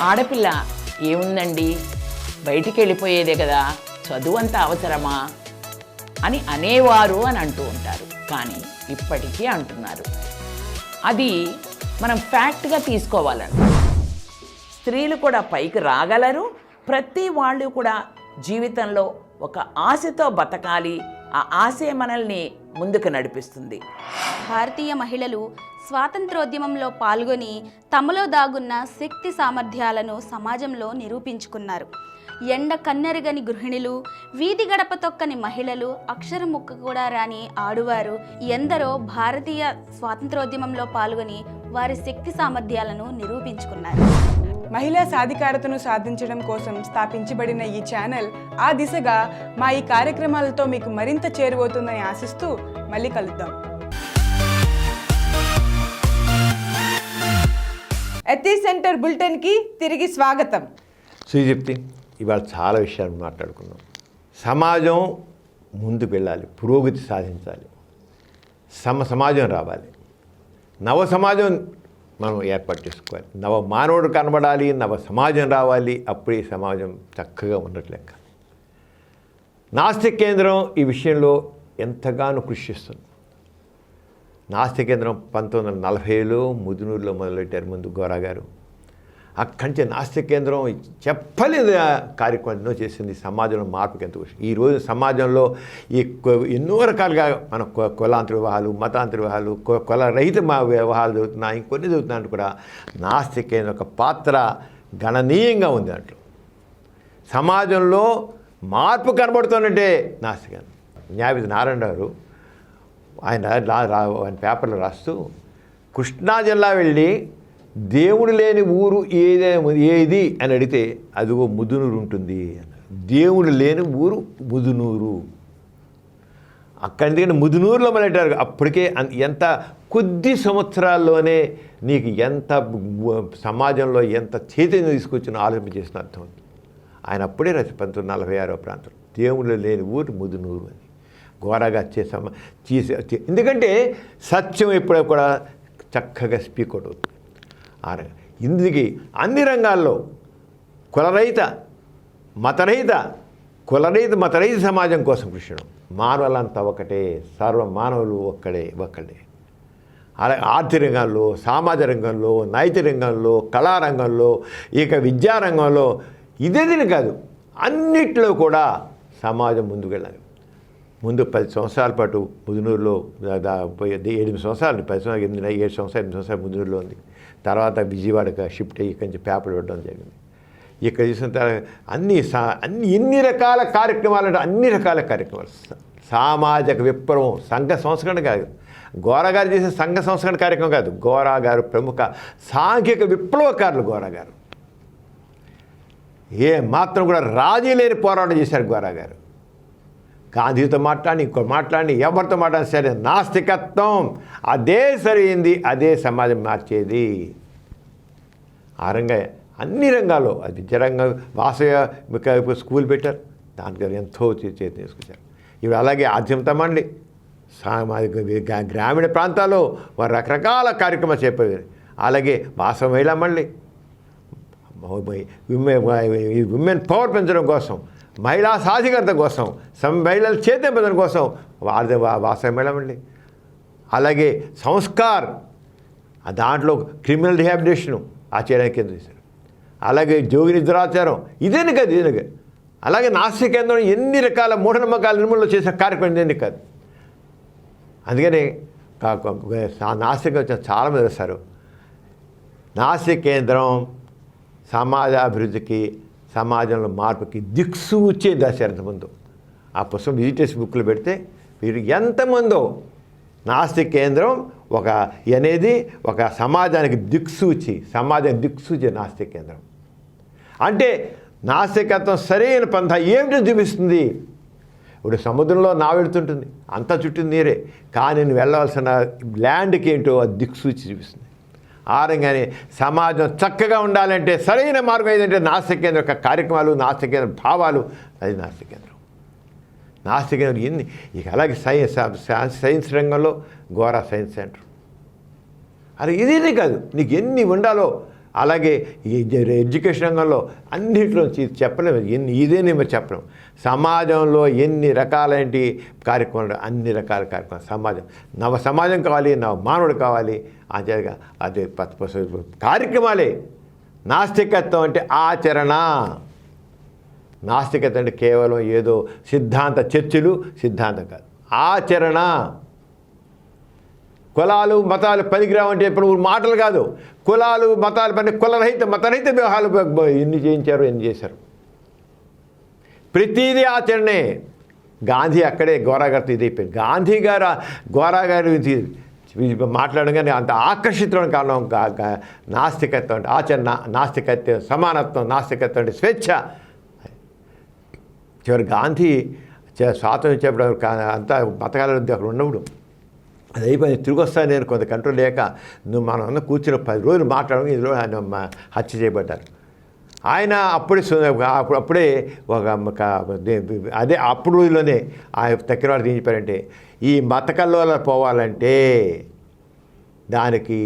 ఆడపిల్ల ఏముందండి, బయటికి వెళ్ళిపోయేదే కదా, చదువు అంత అవసరమా అని అనేవారు అని అంటూ ఉంటారు. కానీ ఇప్పటికీ అంటున్నారు. అది మనం ఫ్యాక్ట్గా తీసుకోవాలండి. స్త్రీలు కూడా పైకి రాగలరు. ప్రతి వాళ్ళు కూడా జీవితంలో ఒక ఆశతో బతకాలి. ఆ ఆశే మనల్ని ముందుకు నడిపిస్తుంది. భారతీయ మహిళలు స్వాతంత్రోద్యమంలో పాల్గొని తమలో దాగున్న శక్తి సామర్థ్యాలను సమాజంలో నిరూపించుకున్నారు. ఎండ కన్నెరగని గృహిణులు, వీధి గడప తొక్కని మహిళలు, అక్షరం ముక్క కూడా రాని ఆడువారు ఎందరో భారతీయ స్వాతంత్రోద్యమంలో పాల్గొని వారి శక్తి సామర్థ్యాలను నిరూపించుకున్నారు. మహిళా సాధికారతను సాధించడం కోసం స్థాపించబడిన ఈ ఛానల్ ఆ దిశగా మా ఈ కార్యక్రమాలతో మీకు మరింత చేరువవుతుందని ఆశిస్తూ మళ్ళీ కలుద్దాం. ఎథీ సెంటర్ బులెటిన్కి తిరిగి స్వాగతం. శ్రీజప్తి, ఇవాళ చాలా విషయాలు మాట్లాడుకున్నాం. సమాజం ముందుకు వెళ్ళాలి, పురోగతి సాధించాలి, సమాజం రావాలి, నవ సమాజం మనం ఏర్పాటు చేసుకోవాలి. నవ మానవుడు కనబడాలి, నవ సమాజం రావాలి. అప్పుడే సమాజం చక్కగా ఉన్నట్లెక్క. నాస్తిక్ కేంద్రం ఈ విషయంలో ఎంతగానో కృషి చేస్తుంది. నాస్తిక కేంద్రం 1940లో ముదునూరులో మొదలెట్టారు ముందు గోరా గారు. అక్కడి నుంచి నాస్తిక కేంద్రం చెప్పలేదు కార్యక్రమం ఎన్నో చేసింది సమాజంలో మార్పుకి ఎంతో. ఈరోజు సమాజంలో ఈ ఎన్నో రకాలుగా మన కులాంతర వివాహాలు, మతాంతర వివాహాలు, కుల రహిత వివాహాలు జరుగుతున్నాయి, ఇంకొన్ని జరుగుతున్నాయంటే కూడా నాస్తిక కేంద్రం ఒక పాత్ర గణనీయంగా ఉంది. దాంట్లో సమాజంలో మార్పు కనబడుతుందంటే నాస్తిక కేంద్రం. న్యాయవాది నారాయణ గారు ఆయన పేపర్లో రాస్తూ కృష్ణా జిల్లా వెళ్ళి దేవుడు లేని ఊరు ఏది అని అడిగితే అదిగో ముదునూరు ఉంటుంది అన్నారు. దేవుడు లేని ఊరు ముదునూరు. అక్కడి ముదునూరులో మొదలెట్టారు. అప్పటికే ఎంత కొద్ది సంవత్సరాల్లోనే నీకు ఎంత సమాజంలో ఎంత చైతన్యం తీసుకొచ్చిన ఆలోచన చేసిన అర్థం. ఆయన అప్పుడే 1946 ప్రాంతం దేవుడు లేని ఊరు ముదునూరు అని ఘోరగా చేసే ఎందుకంటే సత్యం ఎప్పుడో కూడా చక్కగా స్పీక్ అవుట్ అవుతుంది. ఇందుకు అన్ని రంగాల్లో కులరహిత మతరహిత సమాజం కోసం కృష్ణుడు. మానవులంతా ఒకటే, సర్వ మానవులు ఒక్కడే. అలాగే ఆర్థిక రంగంలో, సామాజిక రంగంలో, నైతిక రంగంలో, కళారంగంలో, ఇక విద్యారంగంలో ఇదేదిని కాదు, అన్నిట్లో కూడా సమాజం ముందుకు వెళ్ళాలి. ముందు 10 సంవత్సరాల పాటు ముదునూరులో 8 సంవత్సరాలు 7 సంవత్సరాలు ముదునూరులో ఉంది. తర్వాత విజయవాడకి షిఫ్ట్ అయ్యి ఇక్కడి నుంచి పేపర్లు పెట్టడం జరిగింది. ఇక్కడ చూసిన తర్వాత ఎన్ని రకాల కార్యక్రమాలు అంటే అన్ని రకాల కార్యక్రమాలు. సామాజిక విప్లవం, సంఘ సంస్కరణ కాదు, గోరా గారు చేసే సంఘ సంస్కరణ కార్యక్రమం కాదు. గోరా గారు ప్రముఖ సాంఘిక విప్లవకారులు. గోరా గారు ఏ మాత్రం కూడా రాజీ లేని పోరాటం చేశారు. గోరా గారు గాంధీతో మాట్లాడి, ఇంకో మాట్లాడి, ఎవరితో మాట్లాడి సరే నాస్తికత్వం అదే సరైంది, అదే సమాజం మార్చేది. ఆ రంగా అన్ని రంగాల్లో అది విద్యారంగం వాసవ్య స్కూల్ పెట్టారు, దానికి ఎంతో చేతి తీసుకొచ్చారు. ఇవి అలాగే ఆధ్యాత్మిక మండలి, గ్రామీణ ప్రాంతాల్లో వారు రకరకాల కార్యక్రమాలు చేపట్టారు. అలాగే వాసవ మహిళా మండలి విమెన్ పవర్ పెంచడం కోసం, మహిళా సాధికారత కోసం, మహిళల చేతింపడం కోసం వాసవ మహిళా మండలి. అలాగే సంస్కార్, దాంట్లో క్రిమినల్ రిహాబిలిటేషను చేయడానికి కేంద్రం చేశారు. అలాగే జోగి నిద్రాచారం ఇదేని కాదు, ఇదేని కాదు. అలాగే నాస్తిక కేంద్రం ఎన్ని రకాల మూఢనమ్మకాల నిర్మూలన చేసే కార్యక్రమం ఇదేని కాదు. అందుకని నాస్తిక చాలామంది వస్తారు. నాస్తిక కేంద్రం సమాజాభివృద్ధికి, సమాజంలో మార్పుకి దిక్సూచే దశ ముందు. ఆ పుస్తకం విజిటర్స్ బుక్లో పెడితే వీరు ఎంతమందో నాస్తిక కేంద్రం అనేది ఒక సమాజానికి దిక్సూచి, నాస్తిక కేంద్రం అంటే నాస్తికత్వం సరైన పంథ ఏమిటో చూపిస్తుంది. ఇప్పుడు సముద్రంలో వెళుతుంటుంది, అంతా చుట్టూ నీరే, కానీ నువ్వు వెళ్ళవలసిన ల్యాండ్కి ఏంటో అది దిక్సూచి చూపిస్తుంది. ఆ రంగానే సమాజం చక్కగా ఉండాలంటే సరైన మార్గం ఏదంటే నాస్తిక కేంద్రం యొక్క కార్యక్రమాలు, నాస్తిక కేంద్ర భావాలు, అది నాస్తిక కేంద్రం. నాస్తిక కేంద్రం ఎన్ని ఇక అలాగే సైన్స్ రంగంలో గోరా సైన్స్ సెంటర్. అలా ఇదేనే కాదు, నీకు ఎన్ని ఉండాలో. అలాగే ఎడ్యుకేషన్ రంగంలో అన్నింటిలో చెప్పలేము, ఇదేనే మరి చెప్పలేము. సమాజంలో ఎన్ని రకాలైన కార్యక్రమాలు, అన్ని రకాల కార్యక్రమాలు. నవ సమాజం కావాలి, నవ మానవుడు కావాలి. అంతేగా అదే కార్యక్రమాలే. నాస్తికత్వం అంటే ఆచరణ. నాస్తికత్వం అంటే కేవలం ఏదో సిద్ధాంత చర్చలు, సిద్ధాంతం కాదు, ఆచరణ. కులాలు మతాలు పనికిరావంటే ఇప్పుడు మాటలు కాదు, కులాలు మతాలు పని మతరహిత వ్యవహారాలు ఎన్ని చేశారు. ప్రతిదీ ఆచరణే. గాంధీ అక్కడే గోరా గారితో ఇదైపోయింది. గాంధీ గారు గోరా గారు మాట్లాడగానే అంత ఆకర్షితులను కారణం నాస్తికత్వం అంటే ఆచరణ, నాస్తికత్వం సమానత్వం, నాస్తికత్వం అంటే స్వేచ్ఛ. చివరి గాంధీ స్వాతంత్రం చెప్పడం అంతా మతకాల అక్కడ ఉన్నప్పుడు అది అయిపోయింది. తిరిగి వస్తాను నేను కొంత కంట్రోల్ లేక నువ్వు మనం అన్న కూర్చుని 10 రోజులు మాట్లాడడం, ఇందులో ఆయన హత్య చేయబడ్డారు. ఆయన అప్పుడే అదే అప్పుడు రోజుల్లోనే ఆయన తక్కిన వాళ్ళు ఏం చెప్పారంటే, ఈ మతకల్లోల పోవాలంటే దానికి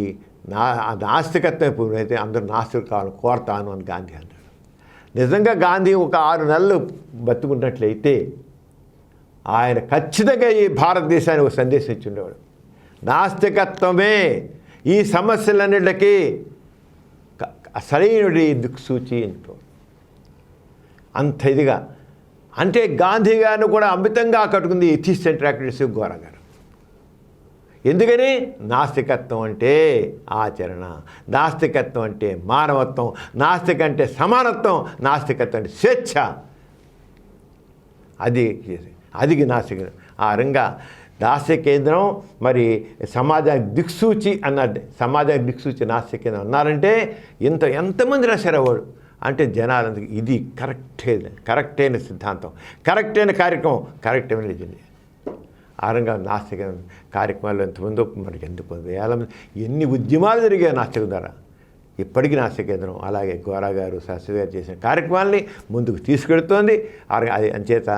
నాస్తికత్వం అయితే అందరూ నాస్తికులు కావాలని కోరతాను అని గాంధీ అన్నాడు. నిజంగా గాంధీ ఒక 6 నెలలు బతుకున్నట్లయితే ఆయన ఖచ్చితంగా ఈ భారతదేశానికి ఒక సందేశం ఇచ్చి ఉండేవాడు. నాస్తికత్వమే ఈ సమస్యలన్నిటికీ సరైనది దిక్సూచి అంటూ అంత ఇదిగా. అంటే గాంధీ గారిని కూడా అమితంగా ఆకట్టుకుంది ఎథిస్ట్ అండ్ ప్రాక్టీస్ గోరా గారు. ఎందుకని? నాస్తికత్వం అంటే ఆచరణ, నాస్తికత్వం అంటే మానవత్వం, నాస్తికం అంటే సమానత్వం, నాస్తికత్వం అంటే స్వేచ్ఛ. అది నాస్తిక. ఆ రంగా నాస్తిక కేంద్రం మరి సమాజానికి దిక్సూచి అన్నది. సమాజానికి దిక్సూచి నాస్తిక కేంద్రం అన్నారంటే ఎంతమంది రాశారు అంటే జనాలందరికీ ఇది కరెక్టైన సిద్ధాంతం, కరెక్టైన కార్యక్రమం, కరెక్టైన ఇది. ఆ రంగా నాస్తిక కార్యక్రమాలు ఎంతమందో మనకి ఎందుకు వేల మంది ఎన్ని ఉద్యమాలు జరిగాయి నాస్తిక ద్వారా. ఇప్పటికీ నాస్తిక కేంద్రం అలాగే గోరా గారు శాస్త్రి గారు చేసిన కార్యక్రమాలని ముందుకు తీసుకెడుతోంది. అది అంచేత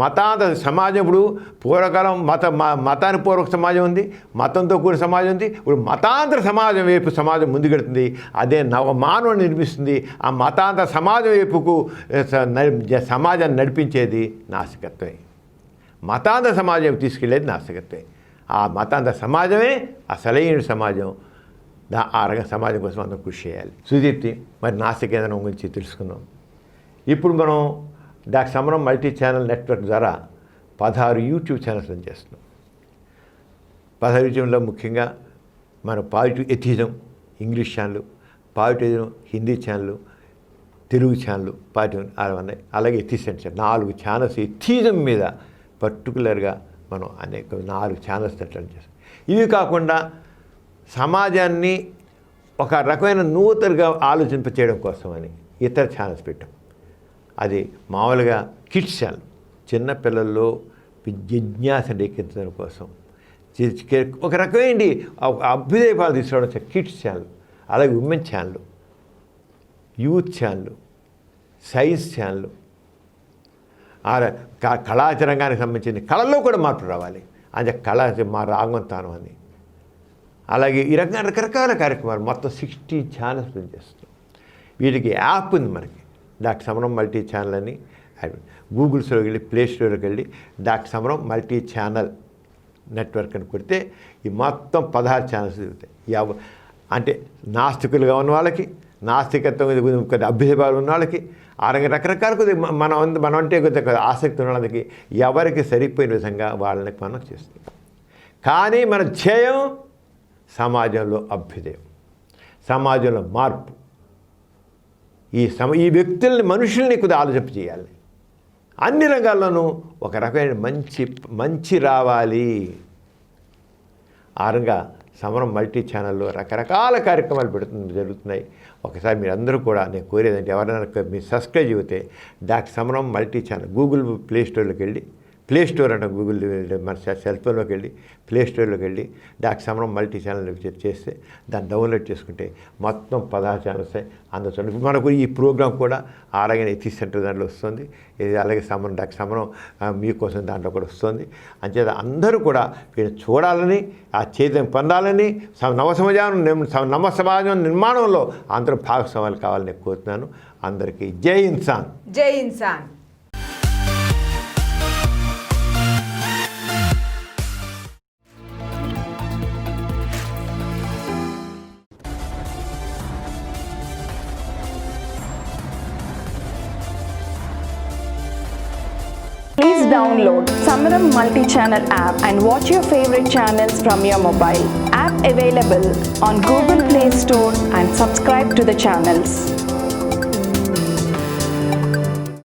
మతాంత సమాజం ఇప్పుడు పూర్వకాలం మతానికి పూర్వక సమాజం ఉంది, మతంతో కూడిన సమాజం ఉంది. ఇప్పుడు మతాంతర సమాజం వైపు సమాజం ముందుకెడుతుంది. అదే నవమానవుని నిర్మిస్తుంది. ఆ మతాంతర సమాజం వైపుకు సమాజాన్ని నడిపించేది నాస్తికత్వమే. మతాంతర సమాజం తీసుకెళ్లేది నాస్తికత్వమే. ఆ మతాంతర సమాజమే అసలైన సమాజం. ఆ రంగ సమాజం కోసం అందరం కృషి చేయాలి. సుదీప్తి, మరి నాస్తిక కేంద్రం గురించి తెలుసుకున్నాం. ఇప్పుడు మనం డాక్టర్ సమరం మల్టీ ఛానల్ నెట్వర్క్ ద్వారా 16 యూట్యూబ్ ఛానల్స్ రన్ చేస్తున్నాం. 16 యూట్యూబ్లో ముఖ్యంగా మన positive atheism English channel, positive Hindi channel, Telugu channel positive ఉన్నాయి. అలాగే ఎథిజం ఛానల్ 4 ఛానల్స్ ఎథిజం మీద పర్టికులర్గా మనం అనేక 4 ఛానల్స్ రన్ చేస్తాం. ఇవి కాకుండా సమాజాన్ని ఒక రకమైన నూతనగా ఆలోచింపచేయడం కోసమని ఇతర ఛానల్స్ పెట్టాం. అది మామూలుగా కిడ్స్ ఛానల్, చిన్నపిల్లల్లో జిజ్ఞాస రేకెత్తడం కోసం ఒక రకమైన అభ్యుదయపాలు తీసుకోవడం కిడ్స్ ఛానల్. అలాగే women channel, youth channel, science channel, కళాచరంగానికి సంబంధించిన కళల్లో కూడా మార్పు రావాలి. అంటే కళ మా రాగంతానం అని. అలాగే ఈ రకంగా రకరకాల కార్యక్రమాలు మొత్తం 60 ఛానల్స్ రన్ చేస్తున్నాం. వీటికి యాప్ ఉంది మనకి, డాక్టర్ సమరం మల్టీ ఛానల్ అని. గూగుల్స్లోకి వెళ్ళి ప్లే స్టోర్కి వెళ్ళి డాక్టర్ సమరం మల్టీ ఛానల్ నెట్వర్క్ అని కొడితే ఈ మొత్తం 16 ఛానల్స్ తిరుగుతాయి. అంటే నాస్తికులుగా ఉన్న వాళ్ళకి, నాస్తికత్వం కొద్ది అభ్యుదయపాలు ఉన్న వాళ్ళకి, ఆ రంగా రకరకాల కొద్దిగా మనం అంటే కొద్దిగా ఆసక్తి ఉన్న వాళ్ళకి ఎవరికి సరిపోయిన విధంగా వాళ్ళని మనం చేస్తాం. కానీ మన ధ్యేయం సమాజంలో అభ్యుదయం, సమాజంలో మార్పు. ఈ వ్యక్తుల్ని, మనుషుల్ని కొద్దిగా ఆలోచింప చేయాలి. అన్ని రంగాల్లోనూ ఒక రకమైన మంచి రావాలి. ఆ రంగా సమరం మల్టీ ఛానల్లో రకరకాల కార్యక్రమాలు జరుగుతున్నాయి. ఒకసారి మీరు అందరూ కూడా నేను కోరేదంటే ఎవరైనా మీరు సబ్స్క్రైబ్ చేస్తే డాక్టర్ సమరం మల్టీ ఛానల్ గూగుల్ ప్లే స్టోర్లోకి వెళ్ళి, ప్లే స్టోర్ అంటే గూగుల్ మన సెల్ ఫోన్లోకి వెళ్ళి ప్లే స్టోర్లోకి వెళ్ళి డాక్టర్ సమరం మల్టీ ఛానల్ చేస్తే దాన్ని డౌన్లోడ్ చేసుకుంటే మొత్తం 16 ఛానల్స్ అందులో మనకు ఈ ప్రోగ్రాం కూడా ఆరోగ్య ఎథిక్స్ సెంటర్ దాంట్లో వస్తుంది. ఇది అలాగే సమరం డాక్టర్ సమరం మీకోసం దాంట్లో కూడా వస్తుంది. అంచేత అందరూ కూడా వీళ్ళు చూడాలని, ఆ చైతన్యం పొందాలని, నవ సమాజం నిర్మాణంలో అందరూ భాగస్వాములు కావాలని కోరుతున్నాను. అందరికీ జై ఇన్సాన్. జై Insaan. Please download Samaram Multi-Channel app and watch your favorite channels from your mobile. App available on Google Play Store and subscribe to the channels.